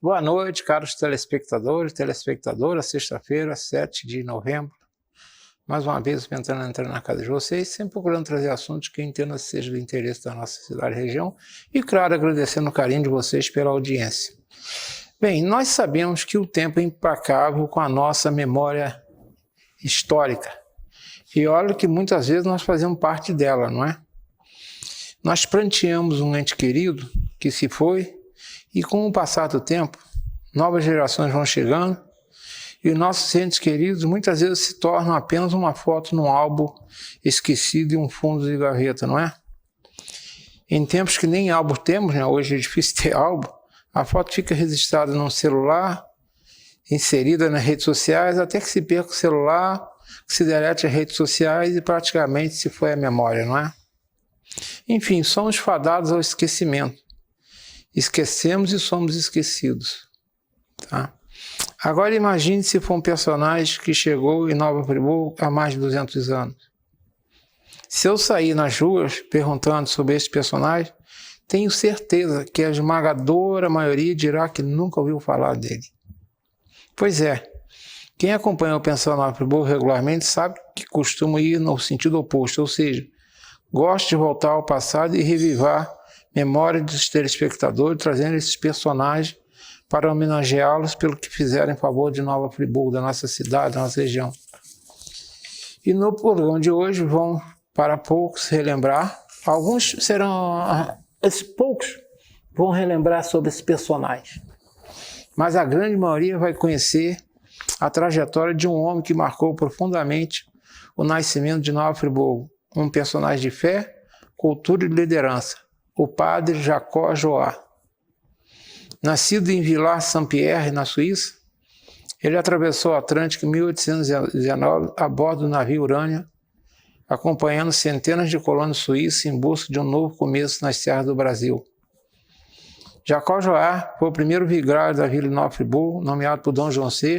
Boa noite, caros telespectadores, telespectadoras, sexta-feira, 7 de novembro. Mais uma vez, tentando entrar na casa de vocês, sempre procurando trazer assuntos que eu entendo seja do interesse da nossa cidade e região. E, claro, agradecendo o carinho de vocês pela audiência. Bem, nós sabemos que o tempo é implacável com a nossa memória histórica. E olha que muitas vezes nós fazemos parte dela, não é? Nós pranteamos um ente querido que se foi, e com o passar do tempo, novas gerações vão chegando, e nossos entes queridos muitas vezes se tornam apenas uma foto num álbum esquecido em um fundo de gaveta, não é? Em tempos que nem álbum temos, né? Hoje é difícil ter álbum, a foto fica registrada num celular, inserida nas redes sociais, até que se perca o celular, que se delete as redes sociais e praticamente se foi a memória, não é? Enfim, somos fadados ao esquecimento. Esquecemos e somos esquecidos. Tá? Agora imagine se for um personagem que chegou em Nova Friburgo há mais de 200 anos. Se eu sair nas ruas perguntando sobre esse personagem, tenho certeza que a esmagadora maioria dirá que nunca ouviu falar dele. Pois é, quem acompanha o Pensando Nova Friburgo regularmente sabe que costuma ir no sentido oposto, ou seja, gosta de voltar ao passado e revivar memória dos telespectadores, trazendo esses personagens para homenageá-los pelo que fizeram em favor de Nova Friburgo, da nossa cidade, da nossa região. E no programa de hoje vão, para poucos, relembrar, alguns serão, esses poucos vão relembrar sobre esse personagem, mas a grande maioria vai conhecer a trajetória de um homem que marcou profundamente o nascimento de Nova Friburgo, um personagem de fé, cultura e liderança, o padre Jacó Joá. Nascido em Villars-Saint-Pierre, na Suíça, ele atravessou o Atlântico em 1819 a bordo do navio Urânia, acompanhando centenas de colonos suíços em busca de um novo começo nas terras do Brasil. Jacó Joá foi o primeiro vigário da Vila de Nova Friburgo, nomeado por Dom João VI,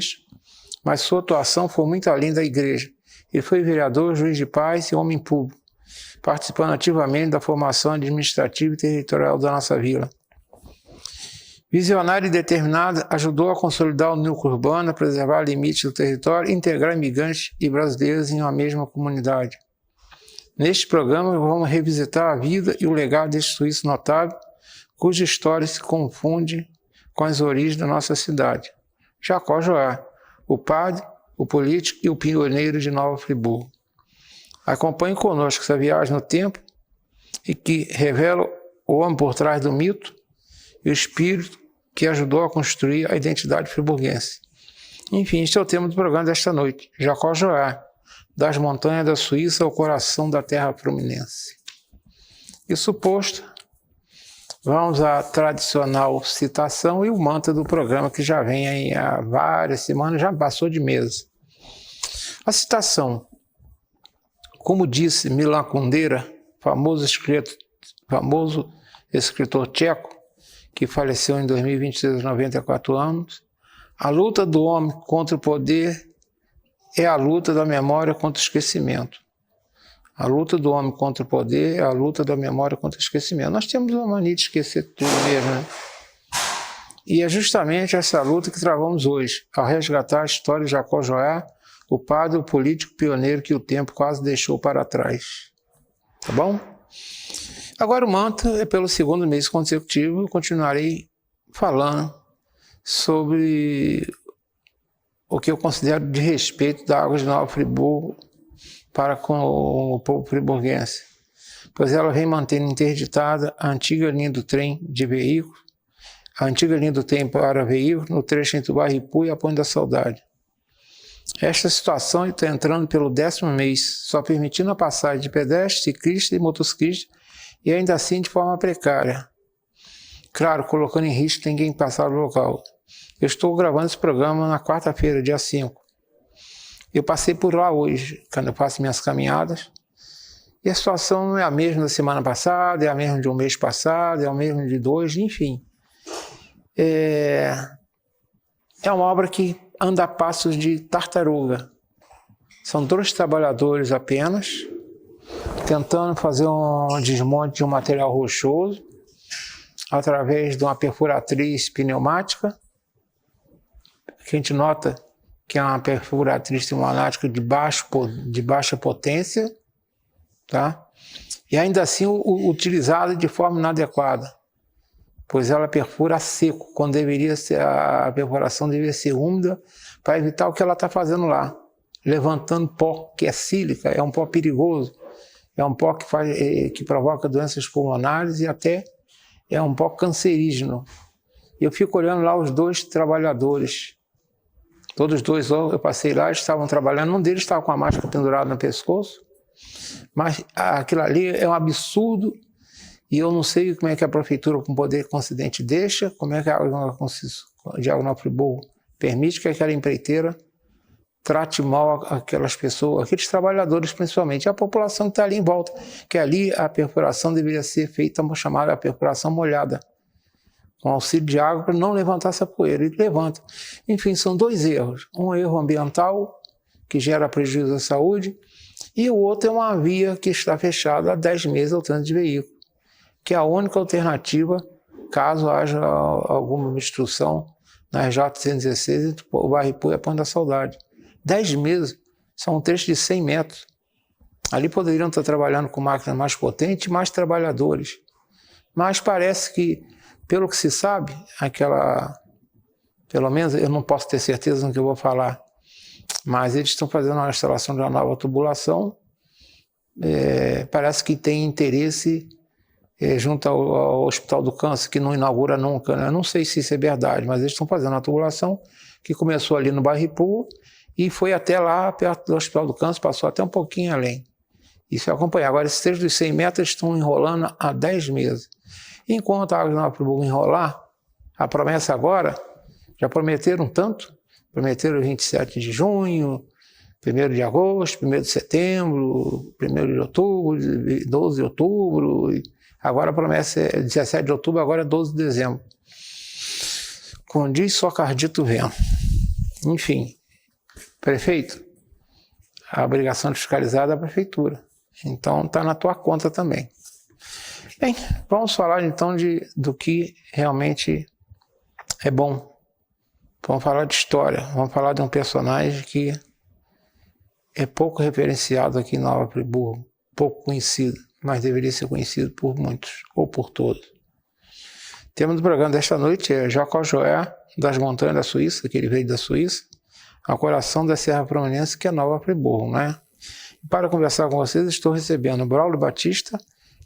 mas sua atuação foi muito além da igreja. Ele foi vereador, juiz de paz e homem público, participando ativamente da formação administrativa e territorial da nossa vila. Visionário e determinado, ajudou a consolidar o núcleo urbano, a preservar limites do território e integrar imigrantes e brasileiros em uma mesma comunidade. Neste programa, vamos revisitar a vida e o legado deste suíço notável, cuja história se confunde com as origens da nossa cidade. Jacó Joá, o padre, o político e o pioneiro de Nova Friburgo. Acompanhe conosco essa viagem no tempo e que revela o homem por trás do mito e o espírito que ajudou a construir a identidade friburguense. Enfim, este é o tema do programa desta noite. Jacó Joá, das montanhas da Suíça ao coração da terra fluminense. Isso posto, vamos à tradicional citação e o mantra do programa que já vem aí há várias semanas, já passou de meses. A citação: como disse Milan Kundera, famoso escritor tcheco, que faleceu em 2023 aos 94 anos, a luta do homem contra o poder é a luta da memória contra o esquecimento. A luta do homem contra o poder é a luta da memória contra o esquecimento. Nós temos uma mania de esquecer tudo mesmo, né? E é justamente essa luta que travamos hoje, ao resgatar a história de Jacó Joá, o padre, o político pioneiro que o tempo quase deixou para trás. Tá bom? Agora o mantra é pelo segundo mês consecutivo, eu continuarei falando sobre o que eu considero de respeito da água de Nova Friburgo para com o povo friburguense, pois ela vem mantendo interditada a antiga linha do trem de veículos, a antiga linha do trem para veículos no trecho entre o bairro Ipu e a Ponte da Saudade. Esta situação está entrando pelo 10º mês, só permitindo a passagem de pedestres, ciclistas e motociclistas, e ainda assim de forma precária. Claro, colocando em risco ninguém passar no local. Eu estou gravando esse programa na quarta-feira, dia 5. Eu passei por lá hoje, quando eu faço minhas caminhadas, e a situação não é a mesma da semana passada, é a mesma de um mês passado, é a mesma de 2, enfim. É uma obra que anda a passos de tartaruga. São 2 trabalhadores apenas, tentando fazer um desmonte de um material rochoso, através de uma perfuratriz pneumática, que a gente nota que é uma perfuratriz trimonática de baixa potência, tá? E ainda assim utilizada de forma inadequada, pois ela perfura a seco, quando deveria ser, a perfuração deveria ser úmida, para evitar o que ela está fazendo lá, levantando pó, que é sílica, é um pó perigoso, é um pó que provoca doenças pulmonares e até é um pó cancerígeno. Eu fico olhando lá os dois trabalhadores, todos os dois, eu passei lá, eles estavam trabalhando, um deles estava com a máscara pendurada no pescoço, mas aquilo ali é um absurdo e eu não sei como é que a prefeitura com poder concedente deixa, como é que a Diagonal Friburgo permite que aquela empreiteira trate mal aquelas pessoas, aqueles trabalhadores principalmente, e a população que está ali em volta, que ali a perfuração deveria ser feita, chamada perfuração molhada, com auxílio de água para não levantar essa poeira, e levanta. Enfim, são dois erros, um erro ambiental, que gera prejuízo à saúde, e o outro é uma via que está fechada há 10 meses ao trânsito de veículo, que é a única alternativa caso haja alguma obstrução na RJ-116 entre o Barripu e a Ponte da Saudade. 10 meses, são um trecho de 100 metros. Ali poderiam estar trabalhando com máquinas mais potentes e mais trabalhadores. Mas parece que, pelo que se sabe, pelo menos eu não posso ter certeza no que eu vou falar, mas eles estão fazendo uma instalação de uma nova tubulação, parece que tem interesse junto ao Hospital do Câncer, que não inaugura nunca, né? Eu não sei se isso é verdade, mas eles estão fazendo uma tubulação que começou ali no Barripu e foi até lá, perto do Hospital do Câncer, passou até um pouquinho além. Isso é acompanhar. Agora, esses trechos dos 100 metros estão enrolando há 10 meses. Enquanto a Água Nova Friburgo enrolar, a promessa agora, já prometeram tanto, prometeram 27 de junho, 1º de agosto, 1º de setembro, 1º de outubro, 12 de outubro, agora a promessa é 17 de outubro, agora é 12 de dezembro. Como diz, só Cardito vendo. Enfim, prefeito, a obrigação de fiscalizar é da prefeitura. Então está na tua conta também. Bem, vamos falar então do que realmente é bom. Vamos falar de história, vamos falar de um personagem que é pouco referenciado aqui em Nova Friburgo, pouco conhecido, mas deveria ser conhecido por muitos, ou por todos. O tema do programa desta noite é Jacó Joé, das Montanhas da Suíça, que ele veio da Suíça, ao coração da Serra Fluminense, que é Nova Friburgo, né? Para conversar com vocês, estou recebendo Braulio Batista,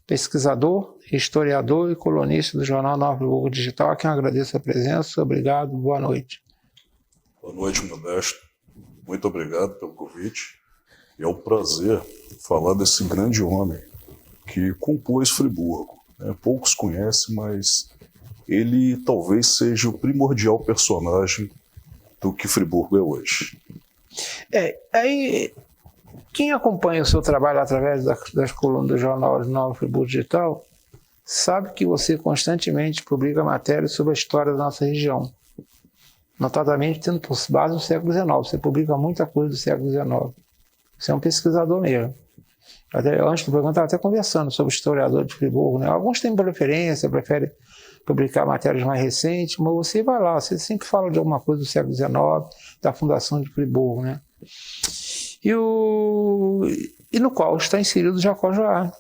pesquisador, historiador e colunista do jornal Nova Friburgo Digital, a quem eu agradeço a presença. Obrigado, boa noite. Boa noite, Modesto. Muito obrigado pelo convite. É um prazer falar desse grande homem que compôs Friburgo. Poucos conhecem, mas ele talvez seja o primordial personagem do que Friburgo é hoje. Aí, quem acompanha o seu trabalho através das colunas do jornal Nova Friburgo Digital sabe que você constantemente publica matérias sobre a história da nossa região, notadamente tendo por base o século XIX. Você publica muita coisa do século XIX. Você é um pesquisador mesmo. Antes do programa, eu estava até conversando sobre o historiador de Friburgo, né? Alguns têm preferência, preferem publicar matérias mais recentes, mas você vai lá, você sempre fala de alguma coisa do século XIX, da fundação de Friburgo, né? E no qual está inserido Jacó Joá.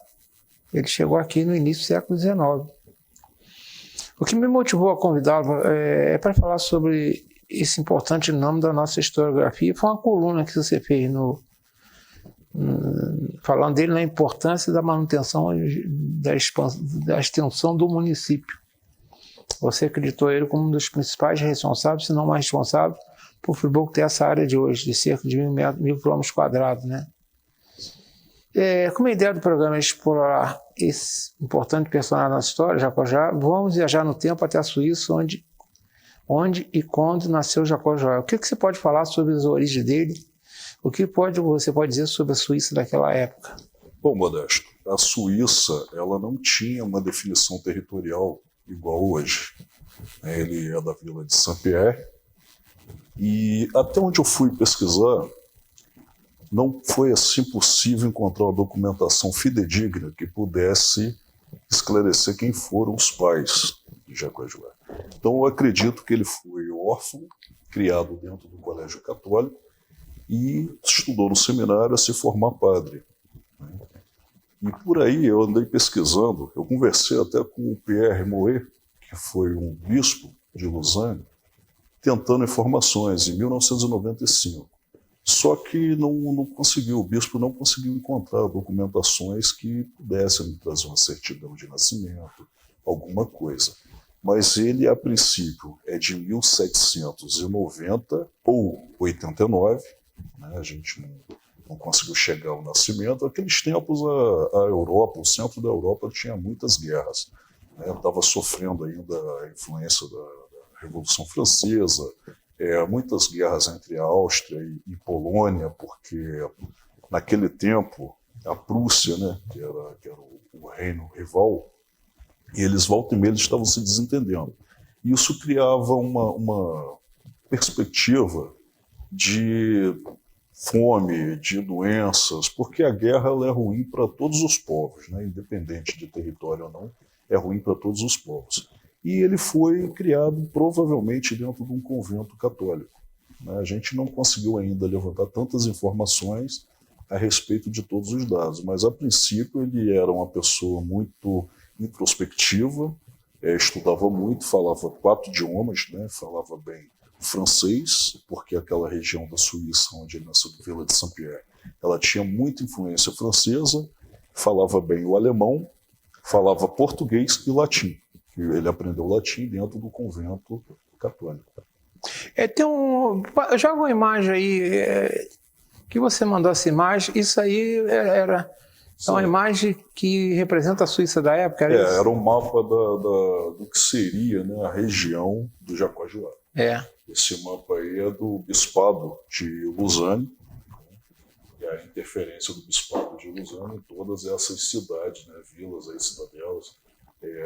Ele chegou aqui no início do século XIX. O que me motivou a convidá-lo é para falar sobre esse importante nome da nossa historiografia. Foi uma coluna que você fez falando dele na importância da manutenção da extensão do município. Você acreditou ele como um dos principais responsáveis, se não mais responsável, por Friburgo ter essa área de hoje, de cerca de 1.000 km², né? Como a ideia do programa é explorar esse importante personagem da nossa história, Jacó Joá, vamos viajar no tempo até a Suíça, onde e quando nasceu Jacó Joá. O que você pode falar sobre as origens dele? O que você pode dizer sobre a Suíça daquela época? Bom, Modesto, a Suíça ela não tinha uma definição territorial igual hoje. Ele é da vila de Saint-Pierre e até onde eu fui pesquisar, não foi assim possível encontrar uma documentação fidedigna que pudesse esclarecer quem foram os pais de Jacó Joá. Então eu acredito que ele foi órfão criado dentro do Colégio Católico e estudou no seminário a se formar padre. E por aí eu andei pesquisando, eu conversei até com o Pierre Mouet, que foi um bispo de Lausanne, tentando informações em 1995. Só que não conseguiu, o bispo não conseguiu encontrar documentações que pudessem trazer uma certidão de nascimento, alguma coisa. Mas ele, a princípio, é de 1790 ou 89, né? A gente não conseguiu chegar ao nascimento. Naqueles tempos, a Europa, o centro da Europa, tinha muitas guerras. Estava sofrendo ainda a influência da Revolução Francesa, muitas guerras entre a Áustria e Polônia, porque naquele tempo a Prússia, né, que era o reino rival, e eles volta e meia estavam se desentendendo. Isso criava uma perspectiva de fome, de doenças, porque a guerra ela é ruim para todos os povos, né? Independente de território ou não, é ruim para todos os povos. E ele foi criado provavelmente dentro de um convento católico, né? A gente não conseguiu ainda levantar tantas informações a respeito de todos os dados, mas a princípio ele era uma pessoa muito introspectiva, estudava muito, falava 4 idiomas, né? Falava bem francês, porque aquela região da Suíça onde ele nasceu, a Vila de Saint-Pierre, ela tinha muita influência francesa, falava bem o alemão, falava português e latim. Ele aprendeu latim dentro do convento católico. Joga uma imagem aí, que você mandou essa imagem, isso aí era uma imagem que representa a Suíça da época? Era um mapa do que seria, né, a região do Jacó-Joá. Esse mapa aí é do Bispado de Lausanne, e a interferência do Bispado de Lausanne em todas essas cidades, né, vilas, aí, cidadelas.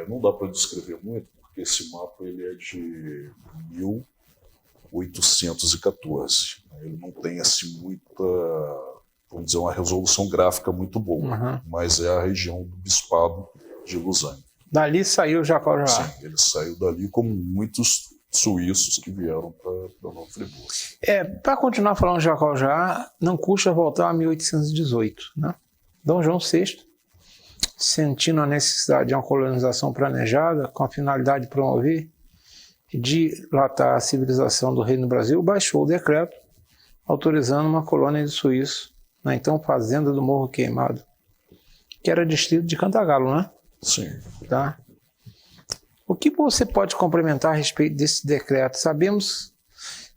Não dá para descrever muito, porque esse mapa ele é de 1814. Ele não tem assim muita, vamos dizer, uma resolução gráfica muito boa, mas é a região do Bispado de Lausanne. Dali saiu o Jacó-Joá. Sim, ele saiu dali como muitos suíços que vieram para Nova Friburgo. Para continuar falando de Jacó-Joá, não custa voltar a 1818. Né? Dom João VI, sentindo a necessidade de uma colonização planejada, com a finalidade de promover e dilatar a civilização do Reino do Brasil, baixou o decreto autorizando uma colônia de suíços na então Fazenda do Morro Queimado, que era distrito de Cantagalo, né? Sim. Tá? O que você pode complementar a respeito desse decreto? Sabemos...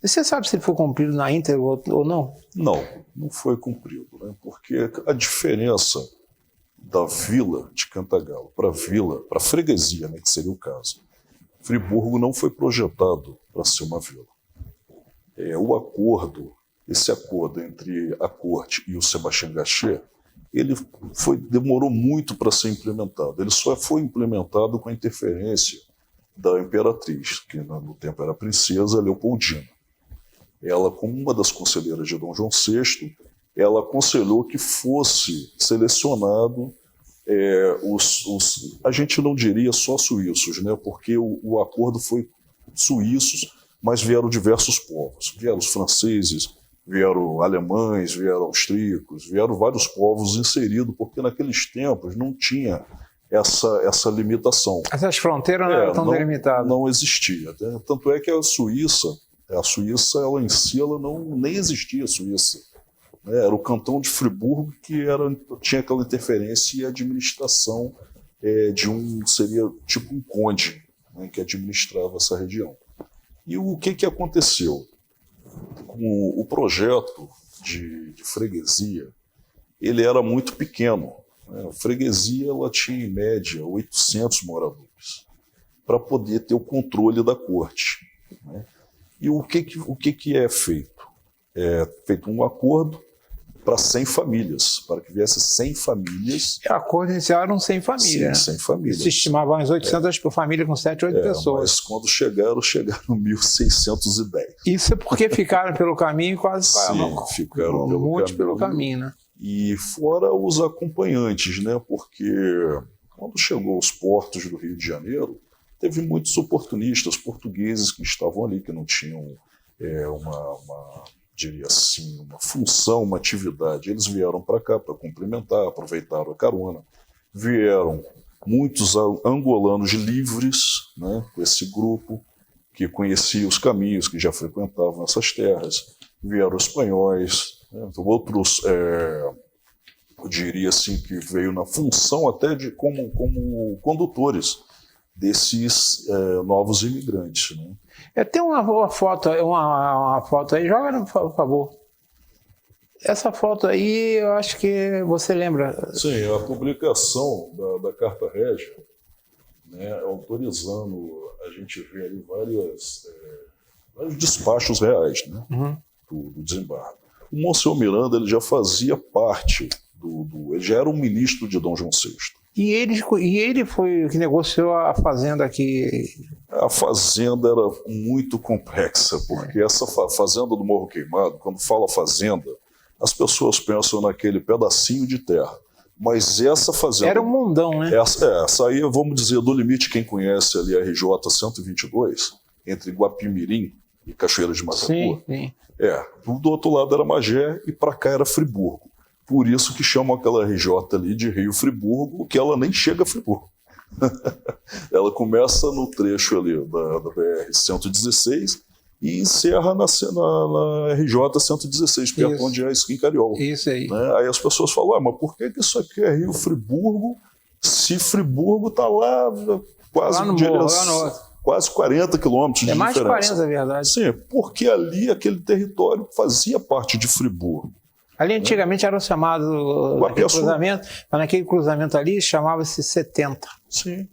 Você sabe se ele foi cumprido na íntegra ou não? Não foi cumprido, né? Porque a diferença da vila de Cantagalo para a freguesia, né, que seria o caso, Friburgo não foi projetado para ser uma vila. Esse acordo entre a corte e o Sebastião Gachet, ele demorou muito para ser implementado. Ele só foi implementado com a interferência da imperatriz, que no tempo era a princesa Leopoldina. Ela, como uma das conselheiras de Dom João VI, ela aconselhou que fosse selecionado a gente não diria só suíços, né? Porque o acordo foi suíços, mas vieram diversos povos. Vieram os franceses, vieram alemães, vieram austríacos, vieram vários povos inseridos, porque naqueles tempos não tinha essa limitação. Essas fronteiras não eram tão delimitadas. Não existia. Né? Tanto é que a Suíça ela em si, ela nem existia a Suíça. Era o cantão de Friburgo que tinha aquela interferência e administração seria tipo um conde, né, que administrava essa região. E o que aconteceu? O projeto de freguesia, ele era muito pequeno. Né? A freguesia ela tinha, em média, 800 moradores, para poder ter o controle da corte. Né? E o que é feito? É feito um acordo para 100 famílias, para que viesse 100 famílias. O acordo inicial eram 100 famílias. Sim, 100 famílias. Se estimavam as 800 por família com 7, 8 pessoas. Mas quando chegaram 1.610. Isso é porque ficaram pelo caminho quase... Sim, ficaram pelo caminho, né? E fora os acompanhantes, né? Porque quando chegou aos portos do Rio de Janeiro, teve muitos oportunistas portugueses que estavam ali, que não tinham diria assim, uma função, uma atividade. Eles vieram para cá para cumprimentar, aproveitaram a carona. Vieram muitos angolanos livres, né, com esse grupo, que conhecia os caminhos, que já frequentavam essas terras. Vieram espanhóis, né, então outros, eu diria assim, que veio na função até de como condutores desses novos imigrantes. Né. Tem uma foto aí, joga por favor. Essa foto aí, eu acho que você lembra. Sim, a publicação da Carta Régia, né, autorizando a gente ver ali vários despachos reais, né, do desembarque. O Monsenhor Miranda ele já fazia parte ele já era um ministro de Dom João VI. E ele foi o que negociou a fazenda aqui? A fazenda era muito complexa, porque essa fazenda do Morro Queimado, quando fala fazenda, as pessoas pensam naquele pedacinho de terra. Mas essa fazenda... Era um mundão, né? Essa aí, vamos dizer, do limite, quem conhece ali a RJ 122, entre Guapimirim e Cachoeira de Macacu. Sim, sim. Do outro lado era Magé e para cá era Friburgo. Por isso que chamam aquela RJ ali de Rio Friburgo, que ela nem chega a Friburgo. Ela começa no trecho ali da BR-116 e encerra na RJ-116, perto onde é a Esquincariol. Isso aí. Né? Aí as pessoas falam, mas por que isso aqui é Rio Friburgo, se Friburgo está lá quase, quase 40 quilômetros de mais diferença? De 40, é verdade. Sim, porque ali aquele território fazia parte de Friburgo. Ali antigamente era chamado, naquele cruzamento ali chamava-se 70. Sim,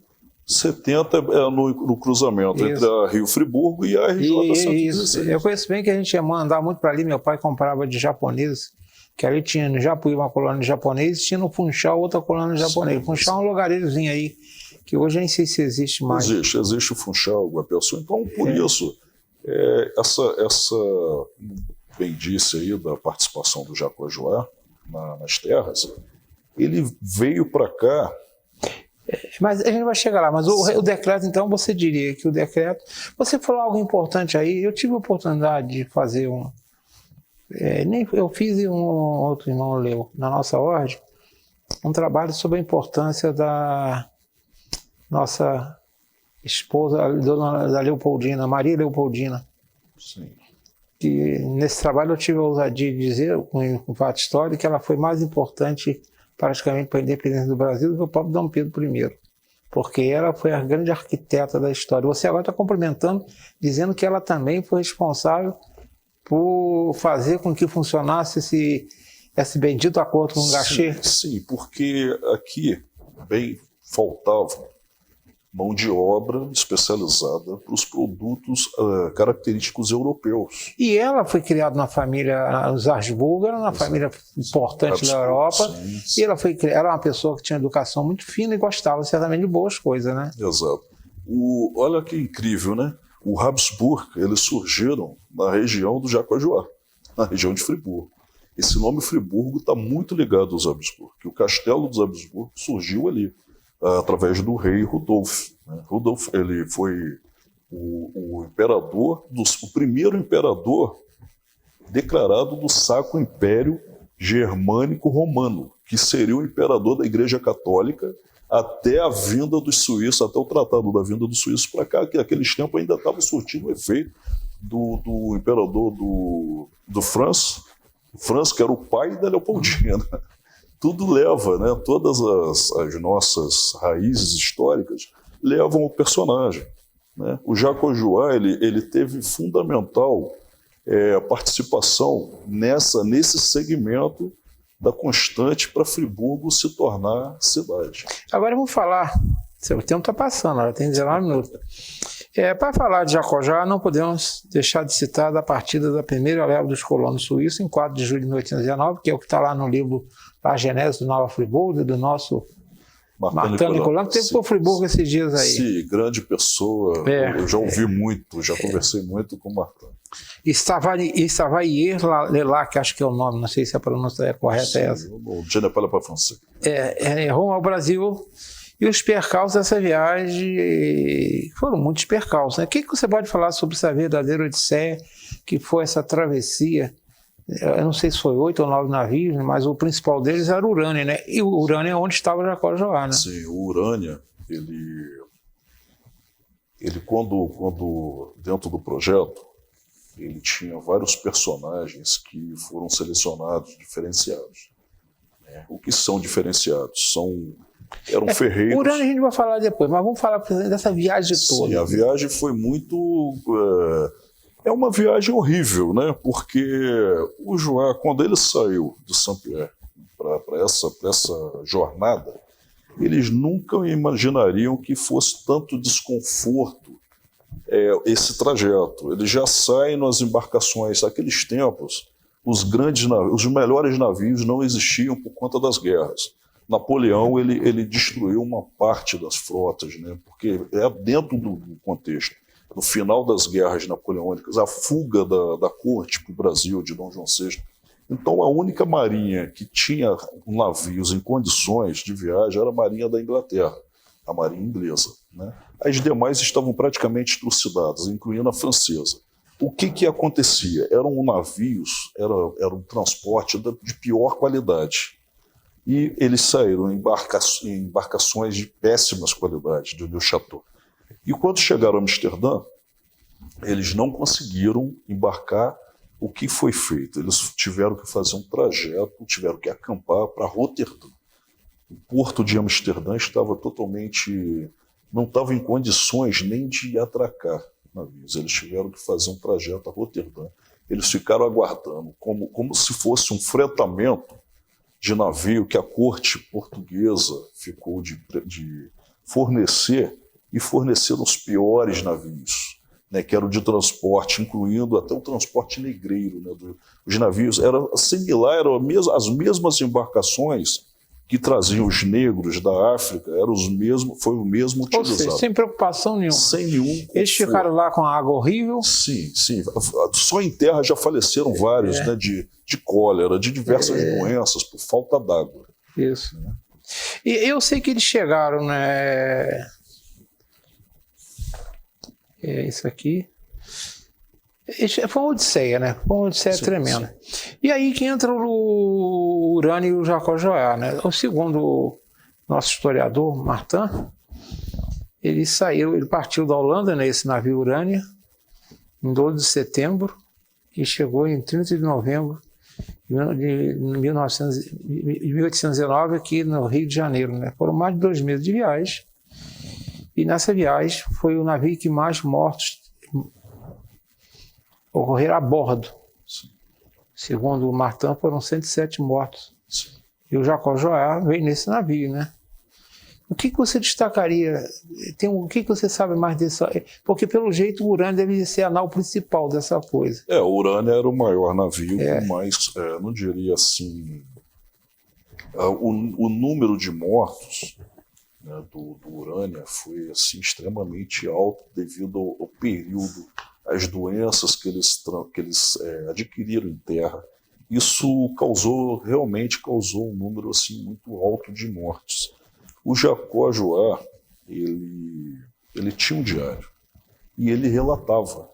70 é no cruzamento entre a Rio Friburgo e a RJ 116. Eu conheço bem que a gente ia andar muito para ali, meu pai comprava de japoneses, que ali tinha no Japuí uma colônia de japonês e tinha no Funchal outra colônia de japonês. Funchal é um lugarzinho aí, que hoje eu nem sei se existe mais. Existe o Funchal, o Guapeuçu, então por isso, essa bem disse aí da participação do Jacojuá nas terras, ele veio para cá. Mas a gente vai chegar lá, mas o decreto, então, você diria que o decreto... Você falou algo importante aí, eu tive a oportunidade de fazer eu fiz e um outro irmão leu, na nossa ordem, um trabalho sobre a importância da nossa esposa, da Leopoldina, Maria Leopoldina. Sim. Que nesse trabalho eu tive a ousadia de dizer, com fato histórico, que ela foi mais importante praticamente para a independência do Brasil do que o próprio Dom Pedro I, porque ela foi a grande arquiteta da história. Você agora está complementando, dizendo que ela também foi responsável por fazer com que funcionasse esse bendito acordo com o Gachet. Sim, porque aqui bem faltava mão de obra especializada para os produtos característicos europeus. E ela foi criada na família, os Habsburgo era uma família importante da Europa, sim. E ela era uma pessoa que tinha educação muito fina e gostava certamente de boas coisas, né? Exato. Olha que incrível, né? O Habsburgo, eles surgiram na região do Jacojuá, na região de Friburgo. Esse nome Friburgo está muito ligado aos Habsburgo, que o castelo dos Habsburgo surgiu ali, através do rei Rudolf. Rudolf, ele foi o imperador, o primeiro imperador declarado do Sacro Império Germânico Romano, que seria o imperador da Igreja Católica até a vinda dos suíços, até o tratado da vinda dos suíços para cá, que naqueles tempos ainda estava surtindo o efeito do imperador do Franz, que era o pai da Leopoldina. Tudo leva, né? Todas as nossas raízes históricas levam ao personagem. Né? O Jacojuá, ele teve fundamental participação nesse segmento da Constante para Friburgo se tornar cidade. Agora vamos falar, o tempo está passando, ela tem 19 minutos. Para falar de Jacojuá, não podemos deixar de citar da partida da primeira leva dos colonos suíços em 4 de julho de 1819, que é o que está lá no livro A Genese do Nova Friburgo, do nosso Martin Nicolau, que teve por Friburgo esses dias aí. Sim, grande pessoa, eu já ouvi muito, já conversei muito com o Martin. E Savaier Lelac, que acho que é o nome, não sei se a pronúncia é correta. Sim, o Je ne parle pas français. Rumo ao Brasil, E os percalços dessa viagem foram muitos percalços, né? O que você pode falar sobre essa verdadeira odisseia, que foi essa travessia? Eu não sei se foi 8 ou 9 navios, mas o principal deles era o Urânia, né? E o Urânia é onde estava o Jacó-Joá, né? Sim, o Urânia, ele quando dentro do projeto, ele tinha vários personagens que foram selecionados, diferenciados. O que são diferenciados? Eram ferreiros. O Urânia a gente vai falar depois, mas vamos falar dessa viagem toda. Sim, a viagem foi muito... É uma viagem horrível, né? Porque o Joá, quando ele saiu de Saint-Pierre para essa jornada, eles nunca imaginariam que fosse tanto desconforto esse trajeto. Ele já sai nas embarcações. Naqueles tempos, os melhores navios não existiam por conta das guerras. Napoleão ele destruiu uma parte das frotas, né? Porque é dentro do contexto. No final das guerras napoleônicas, a fuga da corte para o Brasil, de Dom João VI. Então, a única marinha que tinha navios em condições de viagem era a marinha da Inglaterra, a marinha inglesa, né? As demais estavam praticamente trucidadas, incluindo a francesa. O que acontecia? Eram navios, era um transporte de pior qualidade. E eles saíram em embarcações de péssimas qualidades, de Neuchâtel. E quando chegaram a Amsterdã, eles não conseguiram embarcar. O que foi feito? Eles tiveram que fazer um trajeto, tiveram que acampar para Roterdã. O porto de Amsterdã estava totalmente... não estava em condições nem de atracar navios. Eles tiveram que fazer um trajeto a Roterdã. Eles ficaram aguardando, como se fosse um fretamento de navio que a corte portuguesa ficou de fornecer, e forneceram os piores navios, né, que eram de transporte, incluindo até o transporte negreiro, né, os navios. Era similar, eram as mesmas embarcações que traziam os negros da África, foi o mesmo utilizado. Ou seja, sem preocupação nenhuma. Sem nenhum. Eles ficaram lá com a água horrível? Sim. Só em terra já faleceram vários, né, de cólera, de diversas doenças, por falta d'água. Isso. E eu sei que eles chegaram, né? Isso aqui. Foi uma odisseia, né? Foi uma odisseia tremenda. Sim. E aí que entra o Urânia e o Jacó-Joá, né? O segundo nosso historiador, Martin, ele partiu da Holanda, né, esse navio Urânia, em 12 de setembro, e chegou em 30 de novembro de 1819 aqui no Rio de Janeiro, né? Foram mais de 2 meses de viagem. E nessa viagem foi o navio que mais mortos ocorreram a bordo. Sim. Segundo o Martin, foram 107 mortos. Sim. E o Jacó-Joá veio nesse navio, né? O que você destacaria? O que você sabe mais disso? Porque, pelo jeito, o Urânia deve ser a nau principal dessa coisa. O Urânia era o maior navio, mas não diria assim... O número de mortos, né, do Urânia foi assim, extremamente alto devido ao período, às doenças que eles adquiriram em terra. Isso realmente causou um número assim, muito alto de mortes. O Jacó-Joá, ele tinha um diário e ele relatava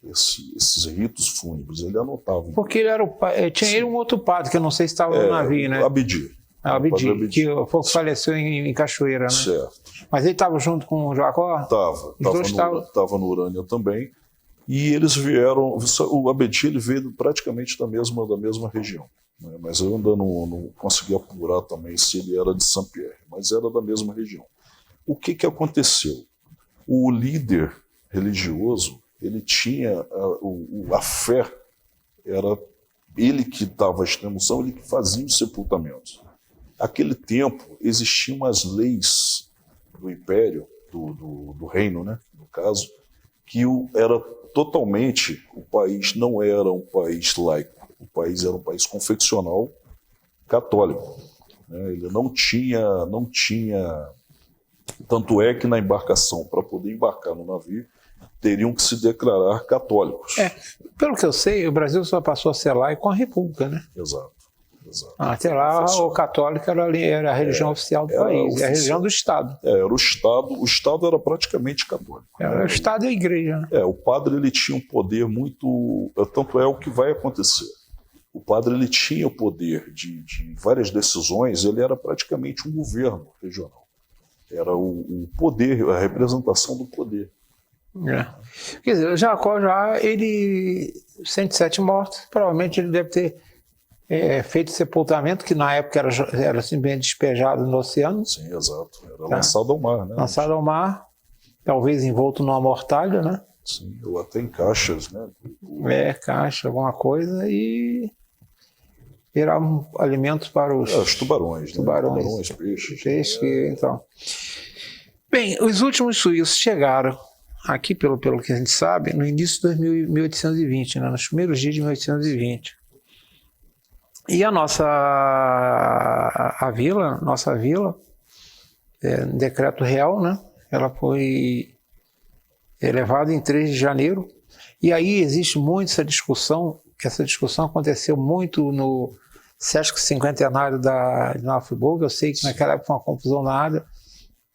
esses ritos fúnebres, ele anotava. Porque ele era tinha um outro padre, que eu não sei se estava no navio, né? Abdi. Abdi, que faleceu em Cachoeira, né? Certo. Mas ele estava junto com o Jacó? Estava no Urânia também. E eles vieram, o Abdi ele veio praticamente da mesma região, né? Mas eu ainda não consegui apurar também se ele era de Saint-Pierre, mas era da mesma região. O que aconteceu? O líder religioso, ele tinha a fé, era ele que dava a extremoção, ele que fazia os sepultamentos. Naquele tempo existiam as leis do império, do reino, né, no caso, que era totalmente, o país não era um país laico, o país era um país confessional católico, né? Ele não tinha, tanto é que na embarcação, para poder embarcar no navio, teriam que se declarar católicos. Pelo que eu sei, o Brasil só passou a ser laico com a República, né? Exato. exato. Até lá, o católico era a religião oficial do país, era a religião do Estado. Era o Estado era praticamente católico. Era o Estado e a igreja. Né? O padre ele tinha um poder muito... Tanto é o que vai acontecer. O padre ele tinha o poder de várias decisões, ele era praticamente um governo regional. Era o poder, a representação do poder. Quer dizer, o Jacó ele 107 mortos, provavelmente ele deve ter feito sepultamento, que na época era simplesmente despejado no oceano. Sim, exato. Era lançado ao mar, né? Lançado ao mar, talvez envolto numa mortalha, né? Sim, ou até em caixas, né? Caixa, alguma coisa, e viravam alimentos para os tubarões, né? Tubarões, peixes. Então. Bem, os últimos suíços chegaram aqui, pelo que a gente sabe, no início de 1820, né? Nos primeiros dias de 1820. E a nossa vila, decreto real, né? Ela foi elevada em 3 de janeiro. E aí existe muito essa discussão, que essa discussão aconteceu muito no Sesc Cinquentenário de Nova Friburgo. Eu sei que naquela época foi uma confusão nada.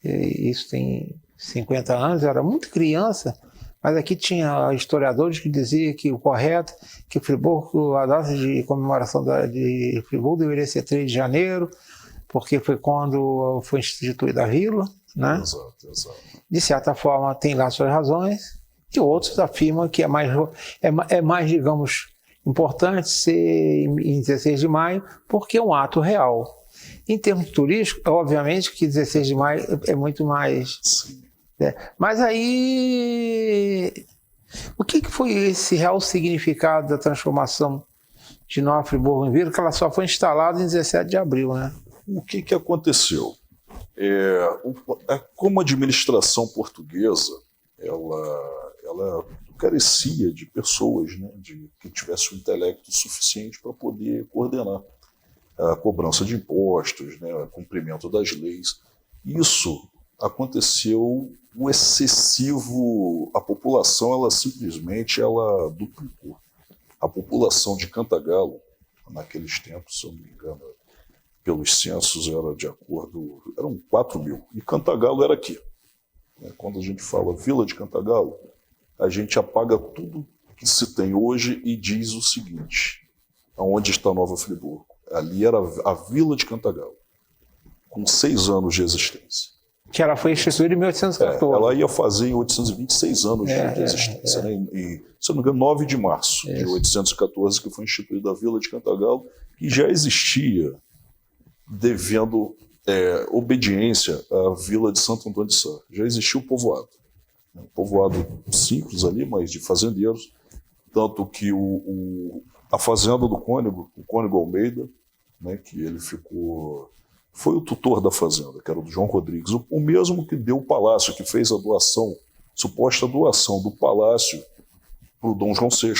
Isso tem 50 anos, eu era muito criança, mas aqui tinha historiadores que diziam que o correto, que Friburgo, a data de comemoração de Friburgo deveria ser 3 de janeiro, porque foi quando foi instituída a vila, né? Exato. De certa forma tem lá suas razões, e outros afirmam que é mais, digamos, importante ser em 16 de maio, porque é um ato real. Em termos turísticos, obviamente que 16 de maio é muito mais... Mas aí, o que foi esse real significado da transformação de Nova Friburgo em vila, que ela só foi instalada em 17 de abril, né? O que aconteceu? Como a administração portuguesa, ela carecia de pessoas, né, que tivessem o intelecto suficiente para poder coordenar a cobrança de impostos, né, o cumprimento das leis. Isso aconteceu um excessivo... A população, ela simplesmente duplicou. A população de Cantagalo, naqueles tempos, se eu não me engano, pelos censos, eram 4 mil. E Cantagalo era aqui. Quando a gente fala Vila de Cantagalo, a gente apaga tudo que se tem hoje e diz o seguinte: aonde está Nova Friburgo? Ali era a Vila de Cantagalo, com 6 anos de existência. Que ela foi instituída em 1814. Ela ia fazer em 826 anos de existência. Né? Se eu não me engano, 9 de março de 814, que foi instituída a Vila de Cantagalo, que já existia devendo obediência à Vila de Santo Antônio de Sá. Já existia o povoado. Um povoado simples ali, mas de fazendeiros. Tanto que a fazenda do cônego, o cônego Almeida, né, que ele foi o tutor da fazenda, que era o do João Rodrigues, o mesmo que deu o palácio, que fez a suposta doação do palácio para o Dom João VI,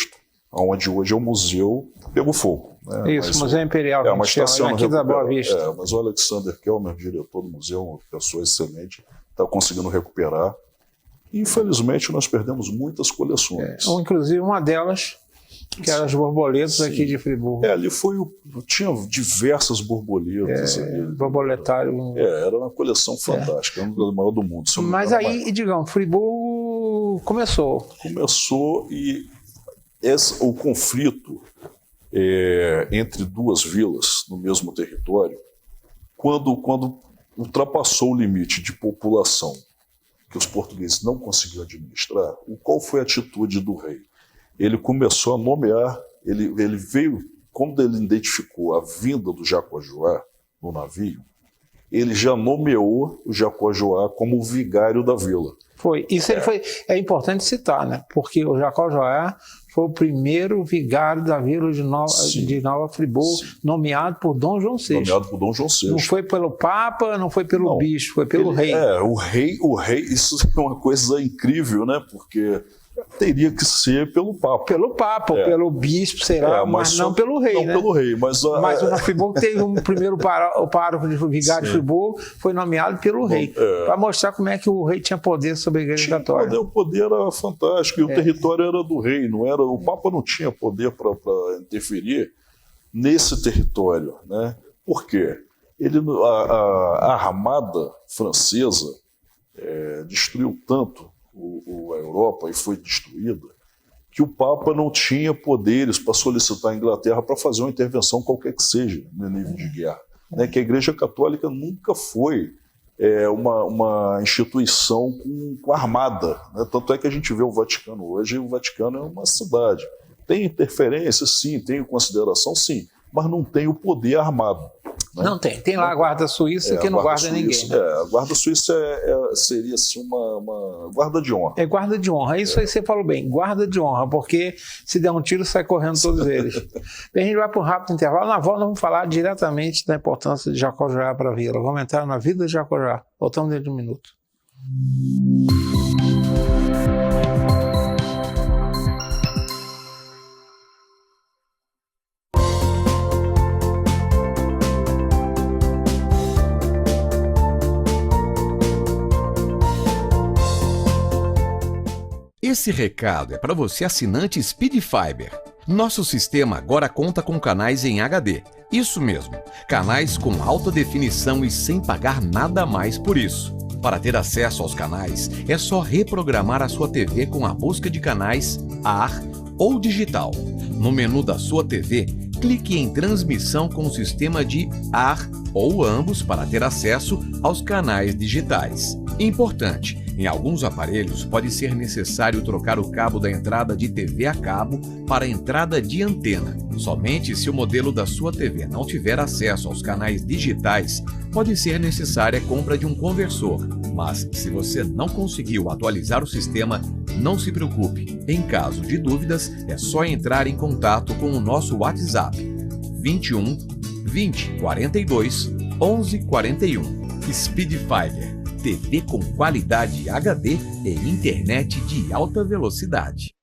onde hoje é o museu, pegou fogo. Né? Isso, Museu Imperial, mas está sendo aqui da Boa Vista. Mas o Alexander Kelmer, diretor do museu, uma pessoa excelente, está conseguindo recuperar. Infelizmente, nós perdemos muitas coleções. Inclusive uma delas, que eram as borboletas aqui de Friburgo. Ali tinha diversas borboletas. Borboletário. Era uma coleção fantástica, uma das maiores do mundo. Mas aí, digamos, Friburgo começou. Começou e o conflito entre 2 vilas no mesmo território, quando ultrapassou o limite de população que os portugueses não conseguiam administrar, qual foi a atitude do rei? Ele começou a nomear, ele veio, quando ele identificou a vinda do Jacojoá no navio, ele já nomeou o Jacojoá como o vigário da vila. Isso é importante citar, né? Porque o Jacojoá foi o primeiro vigário da vila de Nova Friburgo, nomeado por Dom João VI. Nomeado por Dom João VI. Não foi pelo Papa, não foi pelo bispo, foi pelo rei. O rei, isso é uma coisa incrível, né? Porque teria que ser pelo Papa. Pelo Papa, ou pelo bispo, sei lá, mas não pelo rei, não, né? Pelo rei, mas o Nova Friburgo teve o primeiro pároco de vigário de Friburgo, foi nomeado pelo rei, para mostrar como é que o rei tinha poder sobre a Igreja Católica. O poder era fantástico, e o território era do rei, não era, o Papa não tinha poder para interferir nesse território, né? Por quê? A armada francesa destruiu tanto a Europa e foi destruída que o Papa não tinha poderes para solicitar a Inglaterra para fazer uma intervenção qualquer que seja no nível de guerra. Né? Que a Igreja Católica nunca foi uma instituição com armada. Né? Tanto é que a gente vê o Vaticano hoje, e o Vaticano é uma cidade. Tem interferência, sim, tem consideração, sim, mas não tem o poder armado. Né? Não tem. Tem lá a guarda suíça que não guarda ninguém. Né? A guarda suíça seria assim, uma guarda de honra. É guarda de honra. Isso aí você falou bem, guarda de honra, porque se der um tiro, sai correndo todos eles. Bem, a gente vai para um rápido intervalo. Na volta, vamos falar diretamente da importância de Jacó-Joá para a vila. Vamos entrar na vida de Jacó-Joá. Voltamos dentro de um minuto. Esse recado é para você assinante Speed Fiber. Nosso sistema agora conta com canais em HD. Isso mesmo, canais com alta definição e sem pagar nada mais por isso. Para ter acesso aos canais, é só reprogramar a sua TV com a busca de canais AR ou digital. No menu da sua TV, clique em transmissão com o sistema de AR ou ambos para ter acesso aos canais digitais. Importante, em alguns aparelhos pode ser necessário trocar o cabo da entrada de TV a cabo para a entrada de antena. Somente se o modelo da sua TV não tiver acesso aos canais digitais, pode ser necessária a compra de um conversor. Mas se você não conseguiu atualizar o sistema, não se preocupe. Em caso de dúvidas, é só entrar em contato com o nosso WhatsApp 21 20 42 11 41. Speed Fiber, TV com qualidade HD e internet de alta velocidade.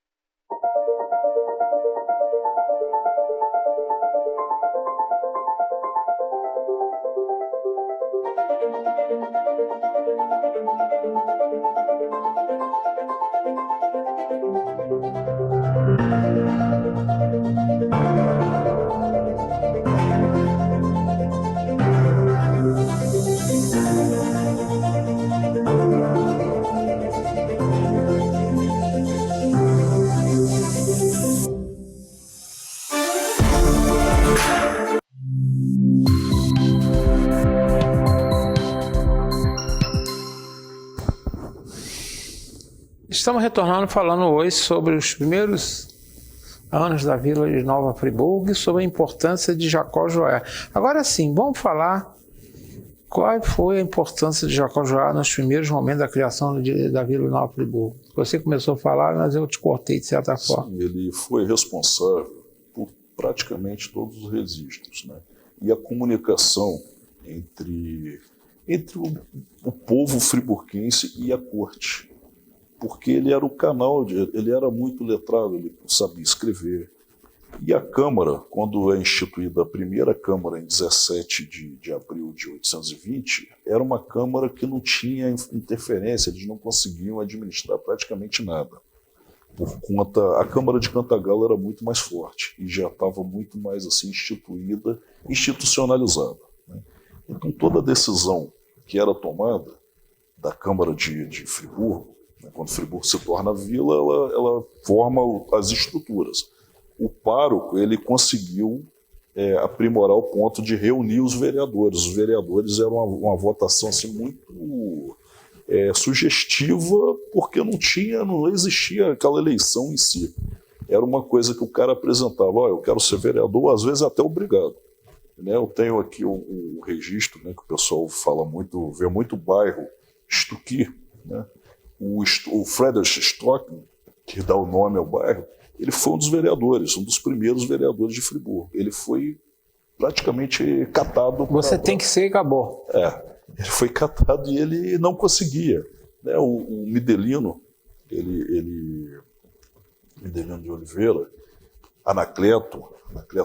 Estamos retornando falando hoje sobre os primeiros anos da vila de Nova Friburgo e sobre a importância de Jacó-Joá. Agora sim, vamos falar qual foi a importância de Jacó-Joá nos primeiros momentos da criação da vila de Nova Friburgo. Você começou a falar, mas eu te cortei de certa forma. Sim, ele foi responsável por praticamente todos os registros, né? E a comunicação entre o povo friburguense e a corte. Porque ele era o canal, ele era muito letrado, ele sabia escrever. E a Câmara, quando é instituída a primeira Câmara em 17 de abril de 1820, era uma Câmara que não tinha interferência, eles não conseguiam administrar praticamente nada. Por conta, a Câmara de Cantagalo era muito mais forte e já estava muito mais assim instituída, institucionalizada. Né? Então toda a decisão que era tomada da Câmara de Friburgo, quando Friburgo se torna vila, ela forma as estruturas. O pároco ele conseguiu aprimorar o ponto de reunir os vereadores. Os vereadores eram uma votação assim, muito sugestiva, porque não existia aquela eleição em si. Era uma coisa que o cara apresentava, eu quero ser vereador, às vezes até obrigado. Né? Eu tenho aqui o registro, né, que o pessoal fala muito, vê muito bairro Stuqui, né? O Friedrich Stock, que dá o nome ao bairro, ele foi um dos vereadores, um dos primeiros vereadores de Friburgo. Ele foi praticamente catado. Você tem que ser e acabou. Ele foi catado e ele não conseguia. Né? O Midelino, Midelino de Oliveira, Anacleto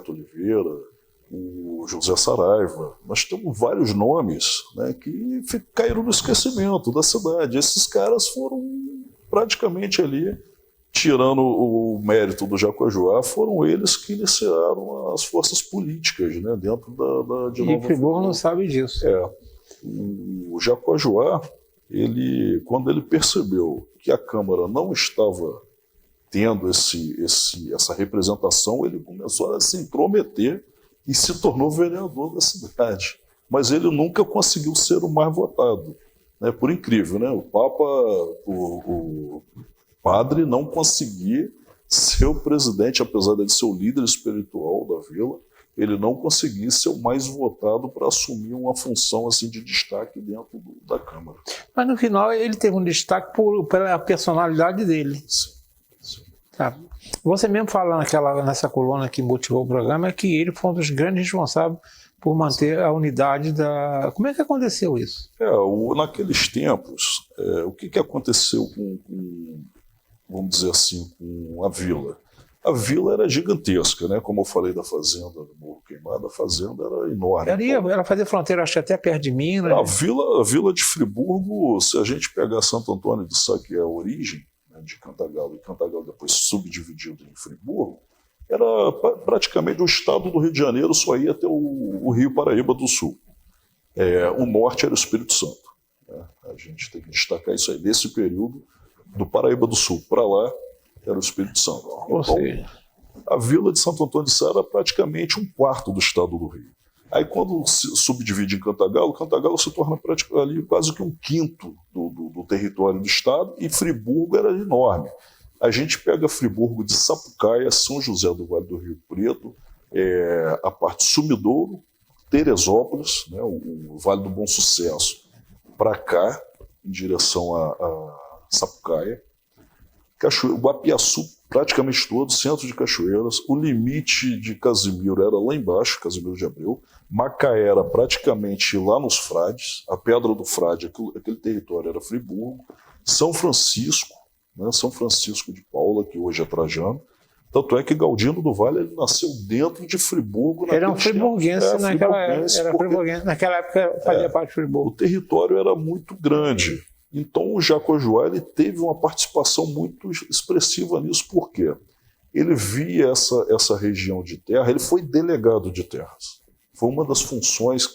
Oliveira, o José Saraiva, nós temos vários nomes, né, que caíram no esquecimento da cidade. Esses caras foram praticamente ali tirando o mérito do Jacojuá, foram eles que iniciaram as forças políticas, né, dentro de Nova E Friburgo não sabe disso. O Jacojuá, quando ele percebeu que a Câmara não estava tendo essa representação, ele começou a se intrometer e se tornou vereador da cidade. Mas ele nunca conseguiu ser o mais votado. Né? Por incrível, né? O Papa, o padre, não conseguia ser o presidente, apesar de ser o líder espiritual da vila, ele não conseguia ser o mais votado para assumir uma função assim, de destaque dentro da Câmara. Mas no final ele teve um destaque pela personalidade dele. Sim. Tá. Você mesmo fala nessa coluna que motivou o programa que ele foi um dos grandes responsáveis por manter a unidade da... Como é que aconteceu isso? Naqueles tempos, o que aconteceu vamos dizer assim, com a vila? A vila era gigantesca, né? Como eu falei da fazenda do Morro Queimado, a fazenda era enorme. Ela fazia fronteira, acho que até perto de Minas. A vila de Friburgo, se a gente pegar Santo Antônio de Sá, que é a origem, né, de Cantagalo, e Cantagalo depois subdividido em Friburgo, era praticamente o estado do Rio de Janeiro, só ia até o Rio Paraíba do Sul. O norte era o Espírito Santo. Né? A gente tem que destacar isso aí. Desse período, do Paraíba do Sul para lá, era o Espírito Santo. Então, a vila de Santo Antônio de Sá era praticamente um quarto do estado do Rio. Aí quando se subdivide em Cantagalo se torna ali quase que um quinto do território do estado, e Friburgo era enorme. A gente pega Friburgo de Sapucaia, São José do Vale do Rio Preto, a parte Sumidouro, Teresópolis, né, o Vale do Bom Sucesso, para cá, em direção a Sapucaia, o Guapiaçu praticamente todo, centro de Cachoeiras, o limite de Casimiro era lá embaixo, Casimiro de Abreu, Macaé era praticamente lá nos Frades, a Pedra do Frade, aquele território era Friburgo, São Francisco, né, São Francisco de Paula, que hoje é Trajano, tanto é que Galdino do Vale ele nasceu dentro de Friburgo. Era um friburguense naquela época fazia parte de Friburgo. O território era muito grande. Então o Jacojuá ele teve uma participação muito expressiva nisso, porque ele via essa região de terra, ele foi delegado de terras. Foi uma das funções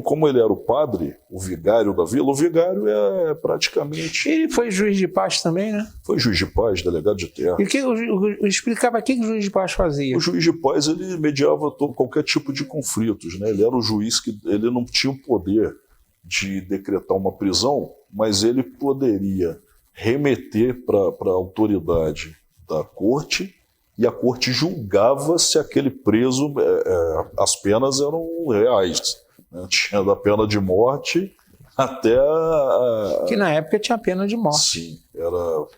como ele era o padre, o vigário da vila, o vigário é praticamente... Ele foi juiz de paz também, né? Foi juiz de paz, delegado de terra. E explicava o que o juiz de paz fazia? O juiz de paz ele mediava qualquer tipo de conflitos, né? Ele era o juiz que ele não tinha o poder de decretar uma prisão, mas ele poderia remeter para a autoridade da corte, e a corte julgava se aquele preso, as penas eram reais, né? Tinha da pena de morte até que na época tinha pena de morte. Sim,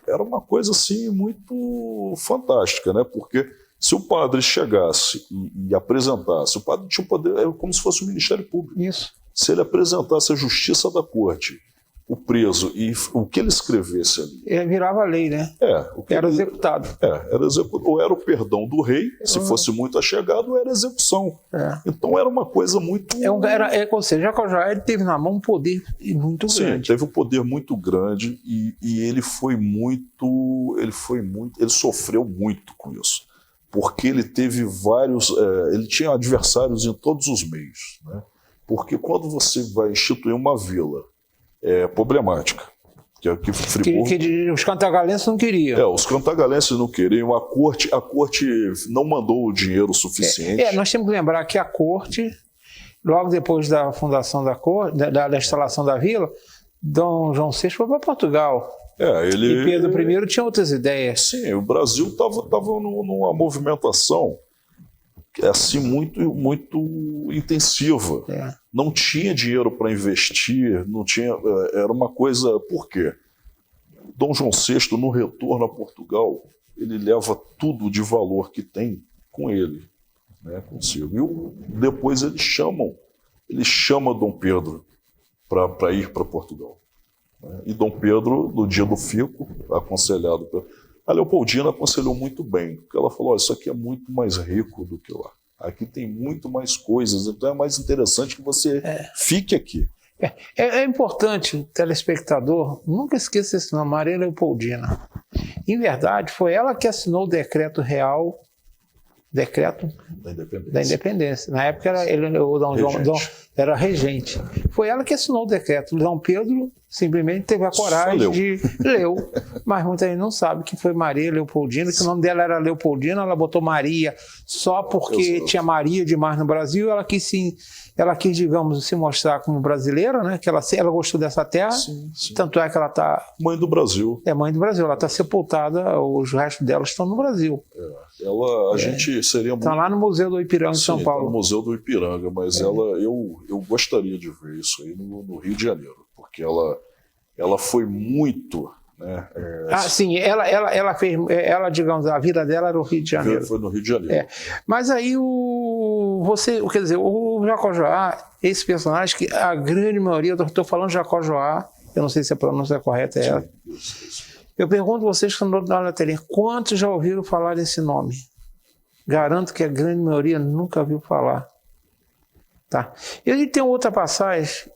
era uma coisa assim muito fantástica, né? Porque se o padre chegasse e apresentasse, o padre tinha o poder, era como se fosse o Ministério Público. Isso. Se ele apresentasse a justiça da corte, o preso, e o que ele escrevesse ali... virava lei, né? Era executado. Era executado. Ou era o perdão do rei, se fosse muito achegado, ou era execução. Então era uma coisa muito... Ou seja, Jacojuá ele teve na mão um poder muito grande. Sim, teve um poder muito grande e ele sofreu muito com isso. Porque ele teve ele tinha adversários em todos os meios, né? Porque quando você vai instituir uma vila problemática, que Friburgo... que os cantagalenses não queriam. Os cantagalenses não queriam, a corte não mandou o dinheiro suficiente. Nós temos que lembrar que a corte, logo depois da fundação da corte, da instalação da vila, Dom João VI foi para Portugal. E Pedro I tinha outras ideias. Sim, o Brasil estava numa movimentação assim muito intensiva. Não tinha dinheiro para investir, não tinha, era uma coisa... Por quê? Dom João VI, no retorno a Portugal, ele leva tudo de valor que tem com ele, né, consigo. E depois ele chama Dom Pedro para ir para Portugal. Né? E Dom Pedro, no dia do fico, aconselhado a Leopoldina aconselhou muito bem, porque ela falou: isso aqui é muito mais rico do que lá. Aqui tem muito mais coisas, então é mais interessante que você fique aqui. É importante o telespectador nunca esqueça esse nome, Maria Leopoldina. Em verdade, foi ela que assinou o decreto real, decreto da independência. Na época o Dom João era regente. Foi ela que assinou o decreto. O Dom Pedro simplesmente teve a coragem de leu, mas muita gente não sabe que foi Maria Leopoldina, que o nome dela era Leopoldina, ela botou Maria só porque tinha Maria demais no Brasil, ela quis, digamos, se mostrar como brasileira, né? Que ela gostou dessa terra, sim. Tanto é que ela está... Mãe do Brasil. É mãe do Brasil, ela está sepultada, os restos dela estão no Brasil. A gente seria muito... Está lá no Museu do Ipiranga, em São Paulo. Tá no Museu do Ipiranga, mas eu gostaria de ver isso aí no Rio de Janeiro, porque ela foi muito... Né, sim, ela, digamos, a vida dela era o Rio de Janeiro. Foi no Rio de Janeiro. Mas aí quer dizer, o Jacó Joá, esse personagem que a grande maioria, eu estou falando Jacó Joá, eu não sei se a pronúncia correta é ela. Isso. Eu pergunto a vocês que estão na telinha, quantos já ouviram falar desse nome? Garanto que a grande maioria nunca viu falar. Tá? Ele tem outra passagem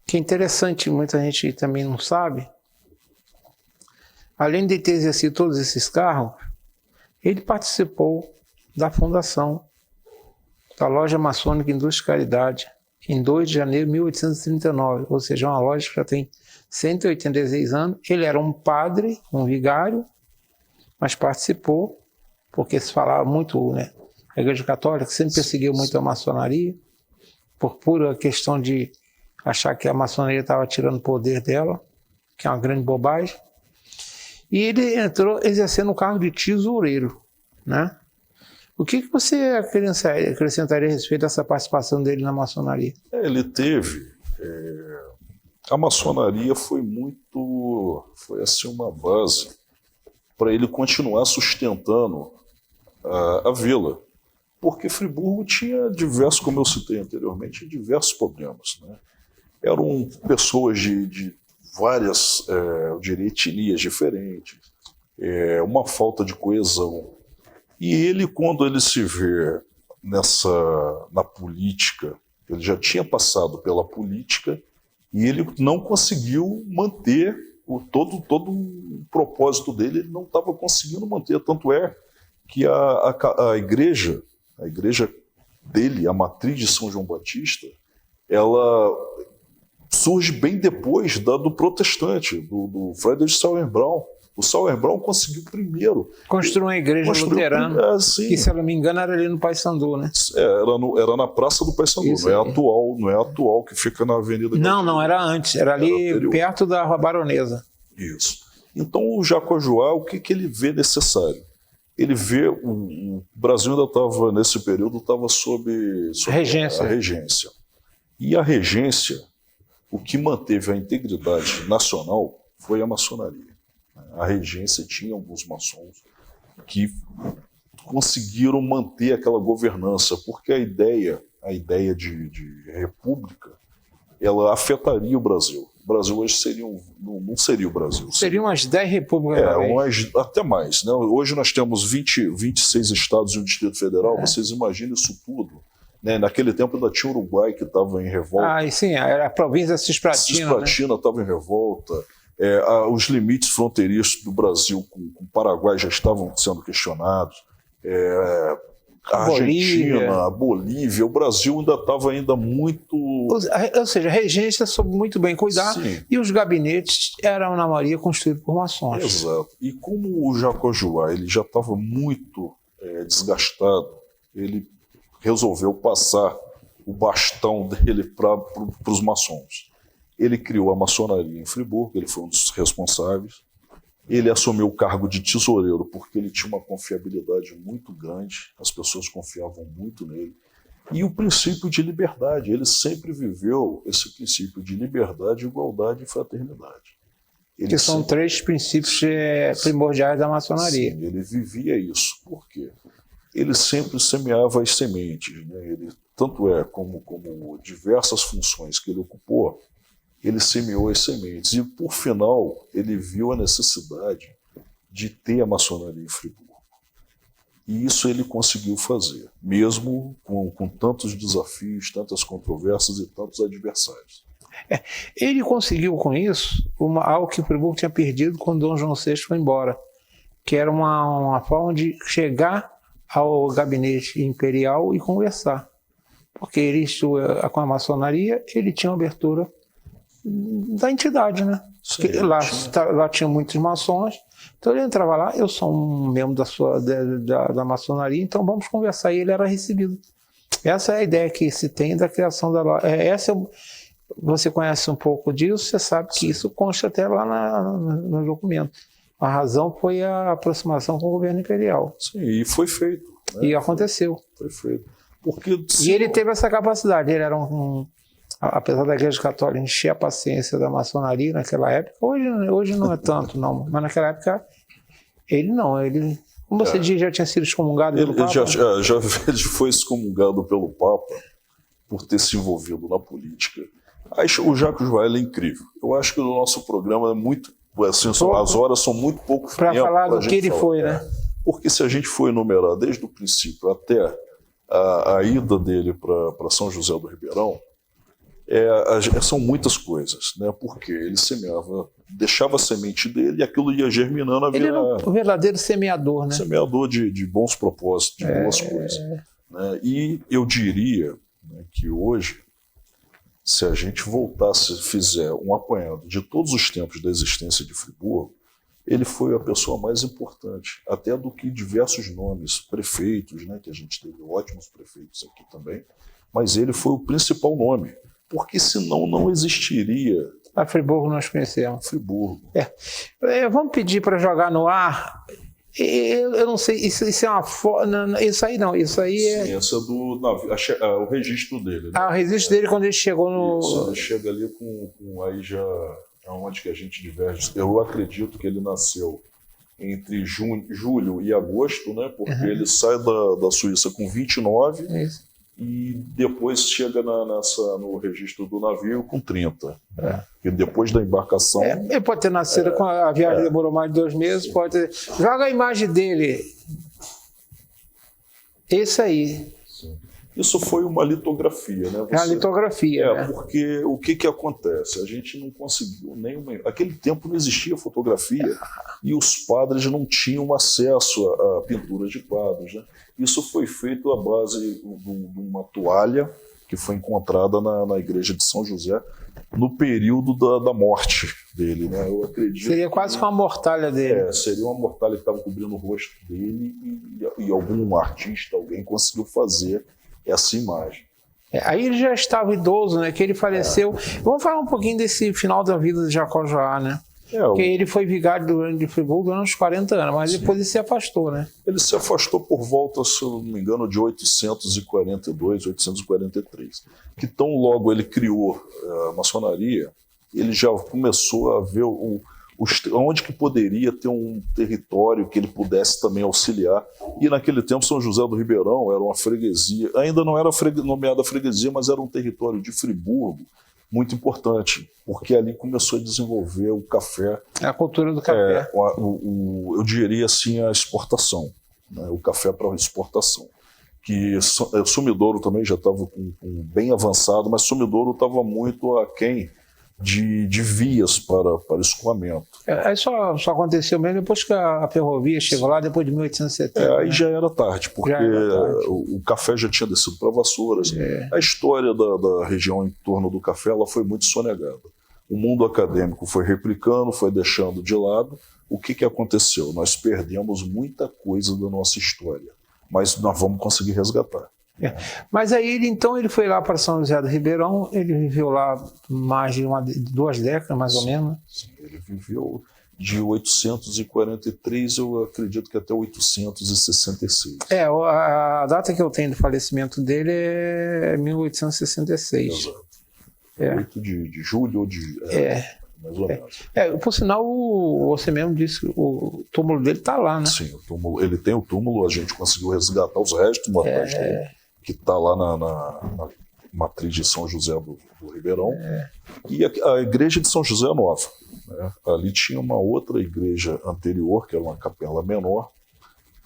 que é interessante, muita gente também não sabe. Além de ter exercido todos esses cargos, ele participou da fundação da Loja Maçônica Indústria e Caridade em 2 de janeiro de 1839, ou seja, uma loja que já tem 186 anos. Ele era um padre, um vigário, mas participou, porque se falava muito, né? A Igreja Católica sempre perseguiu muito a maçonaria, por pura questão de achar que a maçonaria estava tirando o poder dela, que é uma grande bobagem. E ele entrou exercendo o cargo de tesoureiro, né? O que você acrescentaria a respeito dessa participação dele na maçonaria? Ele teve... A maçonaria foi assim uma base para ele continuar sustentando a vila. Porque Friburgo tinha diversos, como eu citei anteriormente, diversos problemas, né? Eram pessoas de várias, eu diria, etnias diferentes, uma falta de coesão. E ele, quando ele se vê na política, ele já tinha passado pela política e ele não conseguiu manter todo o propósito dele, ele não estava conseguindo manter. Tanto é que a igreja dele, a matriz de São João Batista, ela surge bem depois do protestante, do Friedrich Sauerbraun. O Sauerbraun conseguiu primeiro construir uma igreja luterana, que, se eu não me engano, era ali no Paissandu, né? Era na Praça do Paissandu, não é atual que fica na Avenida... Não, era antes, era ali perto da Rua Baronesa. Isso. Então o Jacó Joá, o que ele vê necessário? Ele vê, o Brasil ainda estava, nesse período, estava sob a regência. E a regência, o que manteve a integridade nacional foi a maçonaria. A regência tinha alguns maçons que conseguiram manter aquela governança, porque a ideia de república, ela afetaria o Brasil. O Brasil hoje não seria o Brasil. Seriam umas 10 repúblicas. Até mais, né? Hoje nós temos 26 estados e um Distrito Federal, vocês imaginam isso tudo. Né? Naquele tempo ainda tinha o Uruguai que estava em revolta. Sim, era a província Cisplatina. Cisplatina estava em revolta. Os limites fronteiriços do Brasil com o Paraguai já estavam sendo questionados. A Argentina, a Bolívia, o Brasil ainda estava muito... Ou seja, a regência soube muito bem cuidar. Sim. E os gabinetes eram, na maioria, construídos por maçons. Exato. E como o Jacó Joá ele já estava muito desgastado, ele resolveu passar o bastão dele para os maçons. Ele criou a maçonaria em Friburgo, ele foi um dos responsáveis. Ele assumiu o cargo de tesoureiro porque ele tinha uma confiabilidade muito grande, as pessoas confiavam muito nele. E o princípio de liberdade, ele sempre viveu esse princípio de liberdade, igualdade e fraternidade. Que são 3 princípios primordiais da maçonaria. Sim, ele vivia isso. Por quê? Ele sempre semeava as sementes, né? Ele, tanto como diversas funções que ele ocupou, ele semeou as sementes. E, por final, ele viu a necessidade de ter a maçonaria em Friburgo. E isso ele conseguiu fazer, mesmo com tantos desafios, tantas controvérsias e tantos adversários. Ele conseguiu com isso algo que o Friburgo tinha perdido quando Dom João VI foi embora, que era uma forma de chegar ao gabinete imperial e conversar. Porque ele, com a maçonaria, ele tinha abertura da entidade, né? Sim, lá tinha muitos maçons, então ele entrava lá, eu sou um membro da maçonaria, então vamos conversar, e ele era recebido. Essa é a ideia que se tem da criação da loja. Você conhece um pouco disso, você sabe que isso consta até lá no documento. A razão foi a aproximação com o governo imperial. Sim, e foi feito. Né? E aconteceu. Foi feito. Porque, e ele teve essa capacidade, ele era apesar da Igreja Católica encher a paciência da maçonaria naquela época, hoje não é tanto, não, mas naquela época ele não, como você diz, já tinha sido excomungado pelo Papa? Ele foi excomungado pelo Papa por ter se envolvido na política. O Jacques Weyl é incrível. Eu acho que o nosso programa é muito, assim, as horas são muito pouco para falar do que ele foi, né? Porque se a gente for enumerar desde o princípio até a ida dele para São José do Ribeirão, são muitas coisas, né? Porque ele deixava a semente dele e aquilo ia germinando a vida. Ele era um verdadeiro semeador, né? Semeador de bons propósitos, de boas coisas. Né? E eu diria, né, que hoje, se a gente fizer um apanhado de todos os tempos da existência de Friburgo, ele foi a pessoa mais importante, até do que diversos nomes, prefeitos, né, que a gente teve ótimos prefeitos aqui também, mas ele foi o principal nome. Porque senão não existiria. A Friburgo nós conhecemos. Friburgo. Vamos pedir para jogar no ar. Eu não sei, isso é uma foto. Isso aí não, isso aí é. Sim, essa é do navio, o registro dele. Né? O registro dele quando ele chegou no. Isso, ele chega ali com aí já. Aonde que a gente diverge. Eu acredito que ele nasceu entre julho e agosto, né? Porque ele sai da Suíça com 29. Isso. E depois chega no registro do navio com 30. E depois da embarcação... Ele pode ter nascido com a viagem demorou mais de 2 meses, pode ter... Joga a imagem dele. Esse aí. Sim. Isso foi uma litografia, né? É uma litografia, né? Porque o que acontece? A gente não conseguiu nenhuma... Naquele tempo não existia fotografia e os padres não tinham acesso a pinturas de quadros, né? Isso foi feito à base de uma toalha que foi encontrada na igreja de São José no período da morte dele, né? Eu acredito. Seria quase que uma mortalha dele. Seria uma mortalha que estava cobrindo o rosto dele e algum artista, alguém conseguiu fazer essa imagem. Aí ele já estava idoso, né? Que ele faleceu. Vamos falar um pouquinho desse final da vida de Jacó Joá, né? Porque ele foi vigário de Friburgo durante uns 40 anos, mas depois ele se afastou, né? Ele se afastou por volta, se eu não me engano, de 842, 843. Que tão logo ele criou a maçonaria, ele já começou a ver onde que poderia ter um território que ele pudesse também auxiliar. E naquele tempo São José do Ribeirão era uma freguesia, ainda não era nomeada freguesia, mas era um território de Friburgo, muito importante, porque ali começou a desenvolver o café. A cultura do café. Eu diria assim, a exportação, né? O café para exportação. Que Sumidouro também já estava bem avançado, mas Sumidouro estava muito aquém de vias para escoamento. Aí só aconteceu mesmo depois que a ferrovia chegou lá, depois de 1870. Aí já era tarde, porque o café já tinha descido para Vassouras. A história da região em torno do café ela foi muito sonegada. O mundo acadêmico foi replicando, foi deixando de lado. O que aconteceu? Nós perdemos muita coisa da nossa história, mas nós vamos conseguir resgatar. Mas aí ele foi lá para São José do Ribeirão, ele viveu lá mais de 2 décadas, mais ou menos. Sim, ele viveu de 843, eu acredito que até 866. A data que eu tenho do falecimento dele é 1866. Exato. 8 de julho ou de... mais ou menos. Por sinal, você mesmo disse que o túmulo dele está lá, né? Sim, ele tem o túmulo, a gente conseguiu resgatar os restos mortais dele, que está lá na matriz de São José do Ribeirão. E a igreja de São José é nova. Né? Ali tinha uma outra igreja anterior, que era uma capela menor,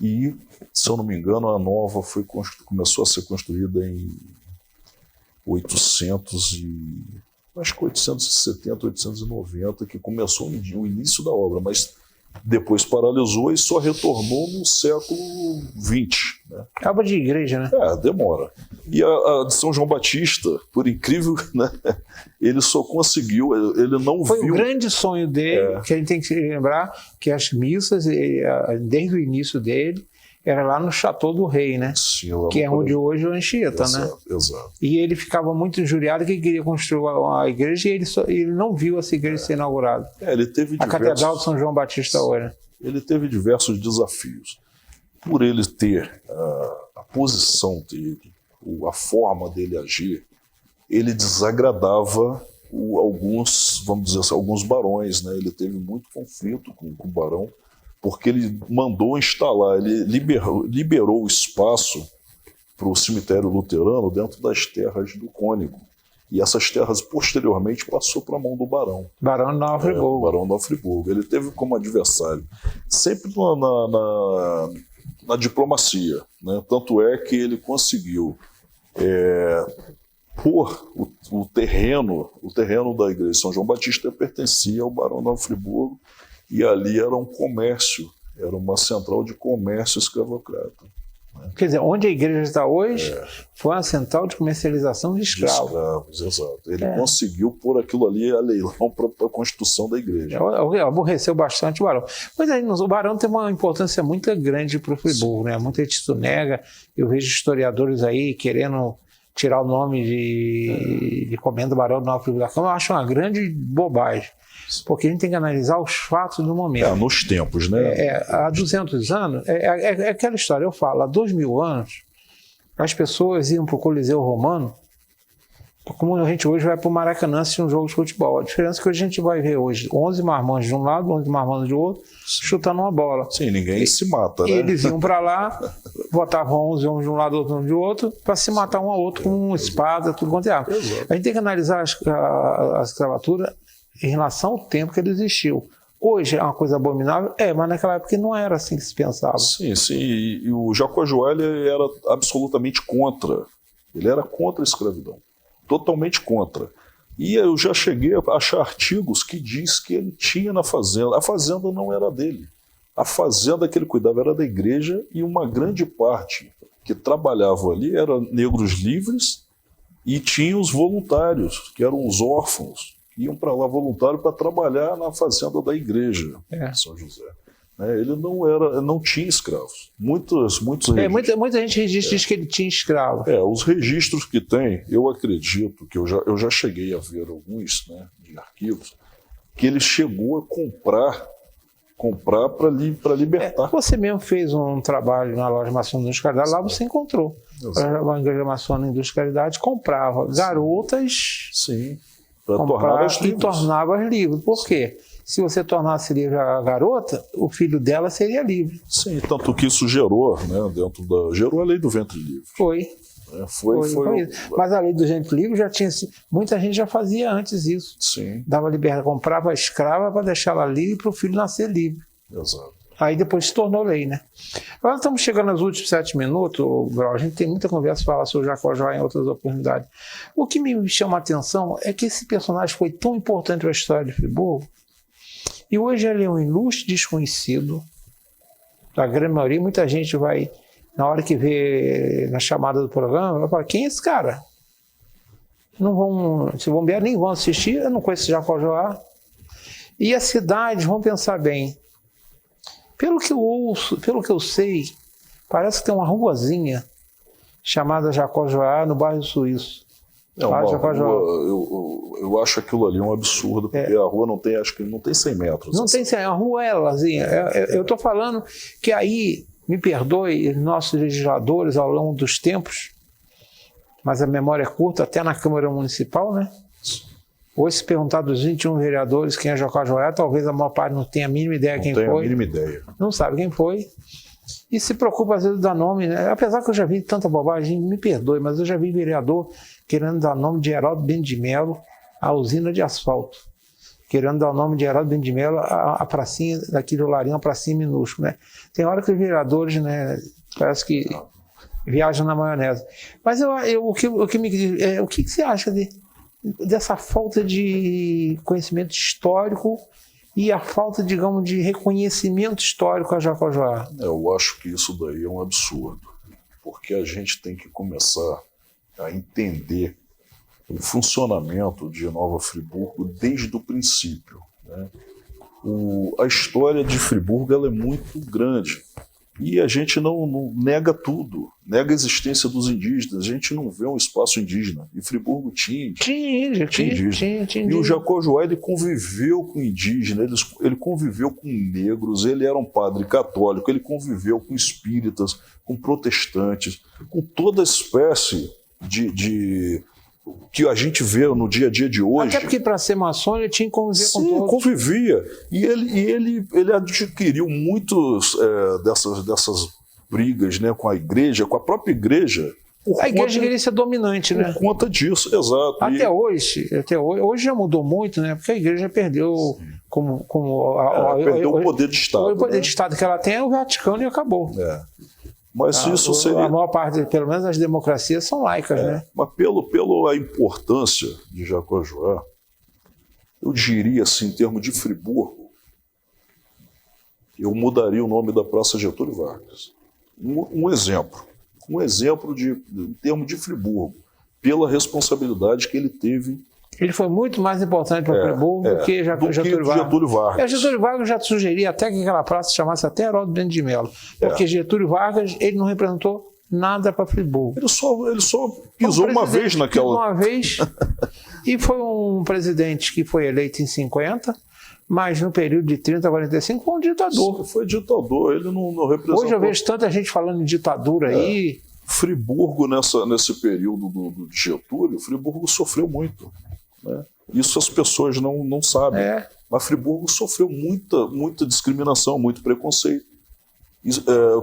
e, se eu não me engano, a nova começou a ser construída em acho que 870, 890, que começou o início da obra, mas depois paralisou e só retornou no século XX. Né? Obra de igreja, né? Demora. E a de São João Batista, por incrível, né? Ele só conseguiu, ele não Foi viu... o grande sonho dele, que a gente tem que lembrar que as missas, desde o início dele, era lá no Chateau do Rei, né? Sim, lá que é no onde hoje é o Anchieta, exato, né? Exato. E ele ficava muito injuriado que ele queria construir a igreja e ele não viu essa igreja ser inaugurada. Ele teve a Catedral de São João Batista hoje. Ele teve diversos desafios. Por ele ter a posição dele, a forma dele agir, ele desagradava alguns, vamos dizer assim, alguns barões, né? Ele teve muito conflito com o barão, porque ele mandou instalar, ele liberou o espaço para o cemitério luterano dentro das terras do cônego. E essas terras, posteriormente, passou para a mão do barão. Barão de Nova Friburgo. Barão de Nova Friburgo. Ele teve como adversário, sempre na diplomacia. Né? Tanto é que ele conseguiu pôr o terreno da igreja de São João Batista pertencia ao barão de Nova Friburgo, e ali era um comércio, era uma central de comércio escravocrata. Né? Quer dizer, onde a igreja está hoje foi uma central de comercialização de escravos. De escravos, exato. Ele conseguiu pôr aquilo ali a leilão para a construção da igreja. Aborreceu bastante o barão. Mas aí, o barão tem uma importância muito grande para o Friburgo, né? Muita gente isso nega. Eu vejo historiadores aí querendo tirar o nome de comenda do barão de Nova Friburgo da Câmara. Eu acho uma grande bobagem. Porque a gente tem que analisar os fatos do momento. Nos tempos, né? Há 200 anos, é aquela história, eu falo, há 2000 anos, as pessoas iam para o Coliseu Romano, como a gente hoje vai para o Maracanã assistir um jogo de futebol. A diferença é que a gente vai ver hoje 11 marmanjos de um lado, 11 marmanjos do outro, chutando uma bola. Sim, ninguém se mata, né? Eles iam para lá, botavam 11 homens de um lado, outro de outro, para se matar um ao outro com uma espada, tudo quanto é arma. A gente tem que analisar a escravatura em relação ao tempo que ele existiu. Hoje é uma coisa abominável? Mas naquela época não era assim que se pensava. Sim. E o Jacó Joel era absolutamente contra. Ele era contra a escravidão. Totalmente contra. E eu já cheguei a achar artigos que diz que ele tinha na fazenda. A fazenda não era dele. A fazenda que ele cuidava era da igreja, e uma grande parte que trabalhavam ali eram negros livres, e tinha os voluntários, que eram os órfãos, iam para lá voluntário para trabalhar na fazenda da igreja de São José. Ele não tinha escravos. Muitos registros. Muita gente diz que ele tinha escravo. Os registros que tem, eu acredito que eu já cheguei a ver alguns, né, de arquivos, que ele chegou a comprar para libertar. Você mesmo fez um trabalho na loja maçônica Indústria Caridade, lá você encontrou. A igreja maçônica Indústria Caridade comprava garotas. Sim. Para torná-las livres. E tornava-as livres. Por quê? Se você tornasse livre a garota, o filho dela seria livre. Sim, tanto que isso gerou, né, gerou a lei do ventre livre. Foi. Foi. Mas a lei do ventre livre já tinha. Muita gente já fazia antes isso. Sim. Dava liberdade, comprava a escrava para deixá-la livre para o filho nascer livre. Exato. Aí depois se tornou lei, né? Agora estamos chegando aos últimos 7 minutos, Brau. A gente tem muita conversa para falar sobre Jacó Joel em outras oportunidades. O que me chama a atenção é que esse personagem foi tão importante para a história de Friburgo, e hoje ele é um ilustre desconhecido da grande maioria. Muita gente vai, na hora que vê na chamada do programa, vai falar: quem é esse cara? Não vão, se bombear, nem vão assistir. Eu não conheço Jacó Joel. E as cidades vão pensar bem. Pelo que eu ouço, pelo que eu sei, parece que tem uma ruazinha chamada Jacó Joel no bairro Suíço. Eu acho aquilo ali um absurdo, porque a rua não tem, acho que não tem 100 metros. Não tem 100, é uma ruelazinha. Eu estou falando que aí, me perdoe, nossos legisladores ao longo dos tempos, mas a memória é curta, até na Câmara Municipal, né? Hoje, se perguntar dos 21 vereadores quem é Jacó Joel, talvez a maior parte não tenha a mínima ideia quem foi. Não tem a mínima ideia. Não sabe quem foi. E se preocupa, às vezes, dar nome, né? Apesar que eu já vi tanta bobagem, me perdoe, mas eu já vi vereador querendo dar nome de Heraldo Bento de Melo à usina de asfalto. Querendo dar o nome de Heraldo Bento de Melo à pracinha, daquele larinho, a pracinha minúscula, né? Tem hora que os vereadores, né, parece que viajam na maionese. Mas o que você acha dessa falta de conhecimento histórico e a falta, digamos, de reconhecimento histórico a Jacojoá? Eu acho que isso daí é um absurdo, porque a gente tem que começar a entender o funcionamento de Nova Friburgo desde o princípio, né? A história de Friburgo ela é muito grande e a gente não nega tudo, nega a existência dos indígenas, a gente não vê um espaço indígena, e Friburgo tinha indígena. E o Jacojoá ele conviveu com indígenas, ele conviveu com negros, ele era um padre católico, ele conviveu com espíritas, com protestantes, com toda espécie de que a gente vê no dia a dia de hoje. Até porque para ser maçom ele tinha que conviver com todos. Convivia. E ele adquiriu muitos dessas brigas, né, com a igreja, com a própria igreja. A igreja queria ser dominante, né? Por conta disso, exato. Até hoje já mudou muito, né? Porque a igreja perdeu perdeu o poder de Estado. O poder de Estado que ela tem é o Vaticano e acabou. Mas isso seria... A maior parte, pelo menos as democracias, são laicas, né? Mas pela importância de Jacojoá, eu diria assim, em termos de Friburgo, eu mudaria o nome da Praça Getúlio Vargas. Um exemplo em termos de Friburgo, pela responsabilidade que ele teve. Ele foi muito mais importante para Friburgo do que Getúlio Vargas. Getúlio Vargas já sugeria até que aquela praça se chamasse até Heródoto Bento de Melo, porque Getúlio Vargas ele não representou nada para Friburgo. Ele só pisou uma vez naquela... Uma vez, e foi um presidente que foi eleito em 50, mas no período de 30 a 45 foi um ditador. Foi ditador, ele não representou... Hoje eu vejo tanta gente falando em ditadura aí... Friburgo, nesse período do Getúlio, Friburgo sofreu muito, né? Isso as pessoas não sabem. Mas Friburgo sofreu muita discriminação, muito preconceito.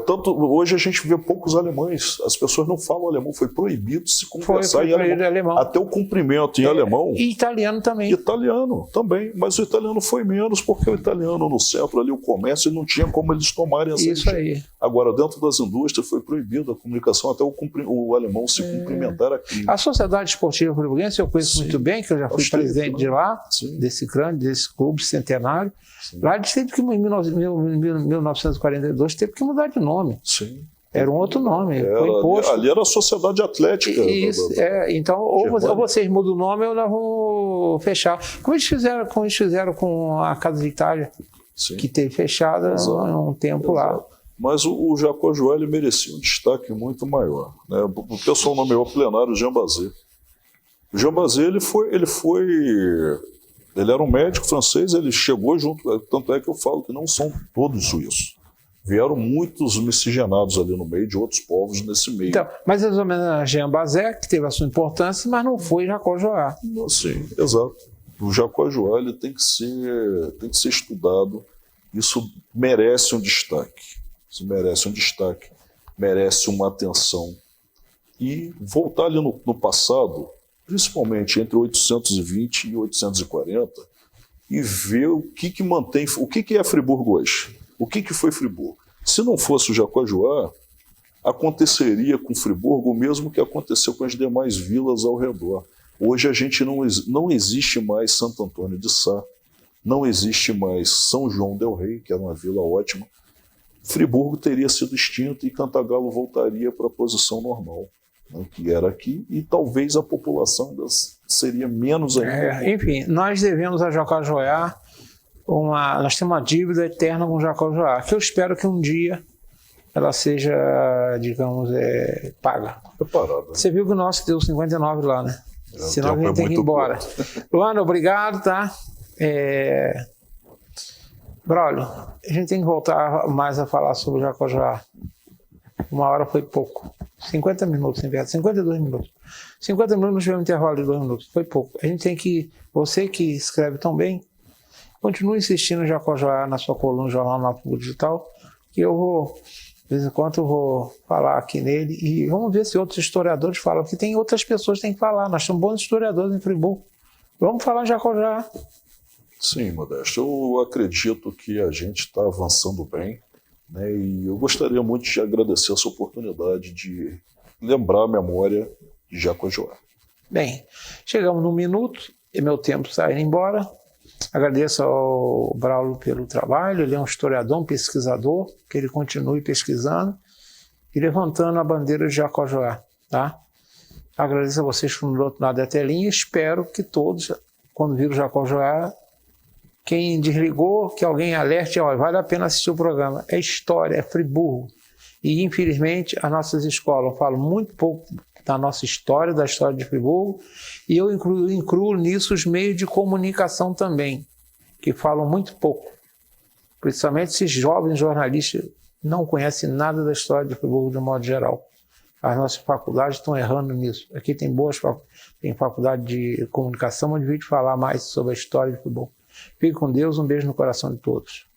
Tanto hoje a gente vê poucos alemães, as pessoas não falam alemão, foi proibido se conversar em alemão. Até o cumprimento em alemão. E italiano também. Italiano também, mas o italiano foi menos, porque o italiano no centro ali, o comércio, não tinha como eles tomarem essa Isso aí. Agora, dentro das indústrias foi proibido a comunicação, até o alemão se cumprimentar aqui. A Sociedade Esportiva Friburguense eu conheço muito bem, que eu já fui presidente de lá, desse clube centenário. Lá eles teve que, em 1942, teve que mudar de nome. Sim. Era um outro nome, foi imposto. Ali era a Sociedade Atlética. Então, ou vocês mudam o nome ou nós vamos fechar. Como eles fizeram com a Casa de Itália, que teve fechada há um tempo lá. Mas o Jacojoá ele merecia um destaque muito maior, né? O pessoal nomeou plenário Jean Bazet. O Jean Bazet ele era um médico francês, ele chegou junto, tanto é que eu falo que não são todos suíços. Vieram muitos miscigenados ali no meio, de outros povos nesse meio. Então, mas eles homenageiam Jean Bazet, que teve a sua importância, mas não foi Jacojoá. Sim, exato. O Jacojoá ele tem que ser estudado. Isso merece um destaque. Merece uma atenção. E voltar ali no passado, principalmente entre 820 e 840, e ver o que mantém, o que é Friburgo hoje, o que foi Friburgo. Se não fosse o Jacojoá, aconteceria com Friburgo o mesmo que aconteceu com as demais vilas ao redor. Hoje a gente não existe mais Santo Antônio de Sá, não existe mais São João del Rei, que era uma vila ótima. Friburgo teria sido extinto e Cantagalo voltaria para a posição normal, né, que era aqui, e talvez a população seria menos ainda. Enfim, nós devemos a Jacojoá nós temos uma dívida eterna com Jacojoá, que eu espero que um dia ela seja, digamos, paga. Preparada. Você viu que o nosso deu 59 lá, né? Senão a gente tem que ir embora. Luana, obrigado, tá? Braulio, a gente tem que voltar mais a falar sobre o Jacojoá. 1 hora foi pouco. 50 minutos, em verdade, 52 minutos. 50 minutos, nós tivemos um intervalo de 2 minutos. Foi pouco. A gente tem que... Você que escreve tão bem, continue insistindo no Jacojoá na sua coluna no Jornal Nacional Digital, que eu vou, de vez em quando, eu vou falar aqui nele. E vamos ver se outros historiadores falam, porque tem outras pessoas que têm que falar. Nós somos bons historiadores em Friburgo. Vamos falar em Jacojoá. Sim, Modesto. Eu acredito que a gente está avançando bem, né? E eu gostaria muito de agradecer essa oportunidade de lembrar a memória de Jacojoá. Bem, chegamos no minuto, e meu tempo está indo embora. Agradeço ao Braulio pelo trabalho, ele é um historiador, um pesquisador, que ele continue pesquisando e levantando a bandeira de Jacó-Joá, tá? Agradeço a vocês que estão do outro lado da telinha, espero que todos, quando viram Jacó-Joá, quem desligou, que alguém alerte, olha, vale a pena assistir o programa, é história, é Friburgo. E infelizmente as nossas escolas falam muito pouco da nossa história, da história de Friburgo, e eu incluo nisso os meios de comunicação também, que falam muito pouco. Principalmente esses jovens jornalistas não conhecem nada da história de Friburgo de modo geral. As nossas faculdades estão errando nisso. Aqui tem tem faculdade de comunicação, onde a gente falar mais sobre a história de Friburgo. Fique com Deus, um beijo no coração de todos.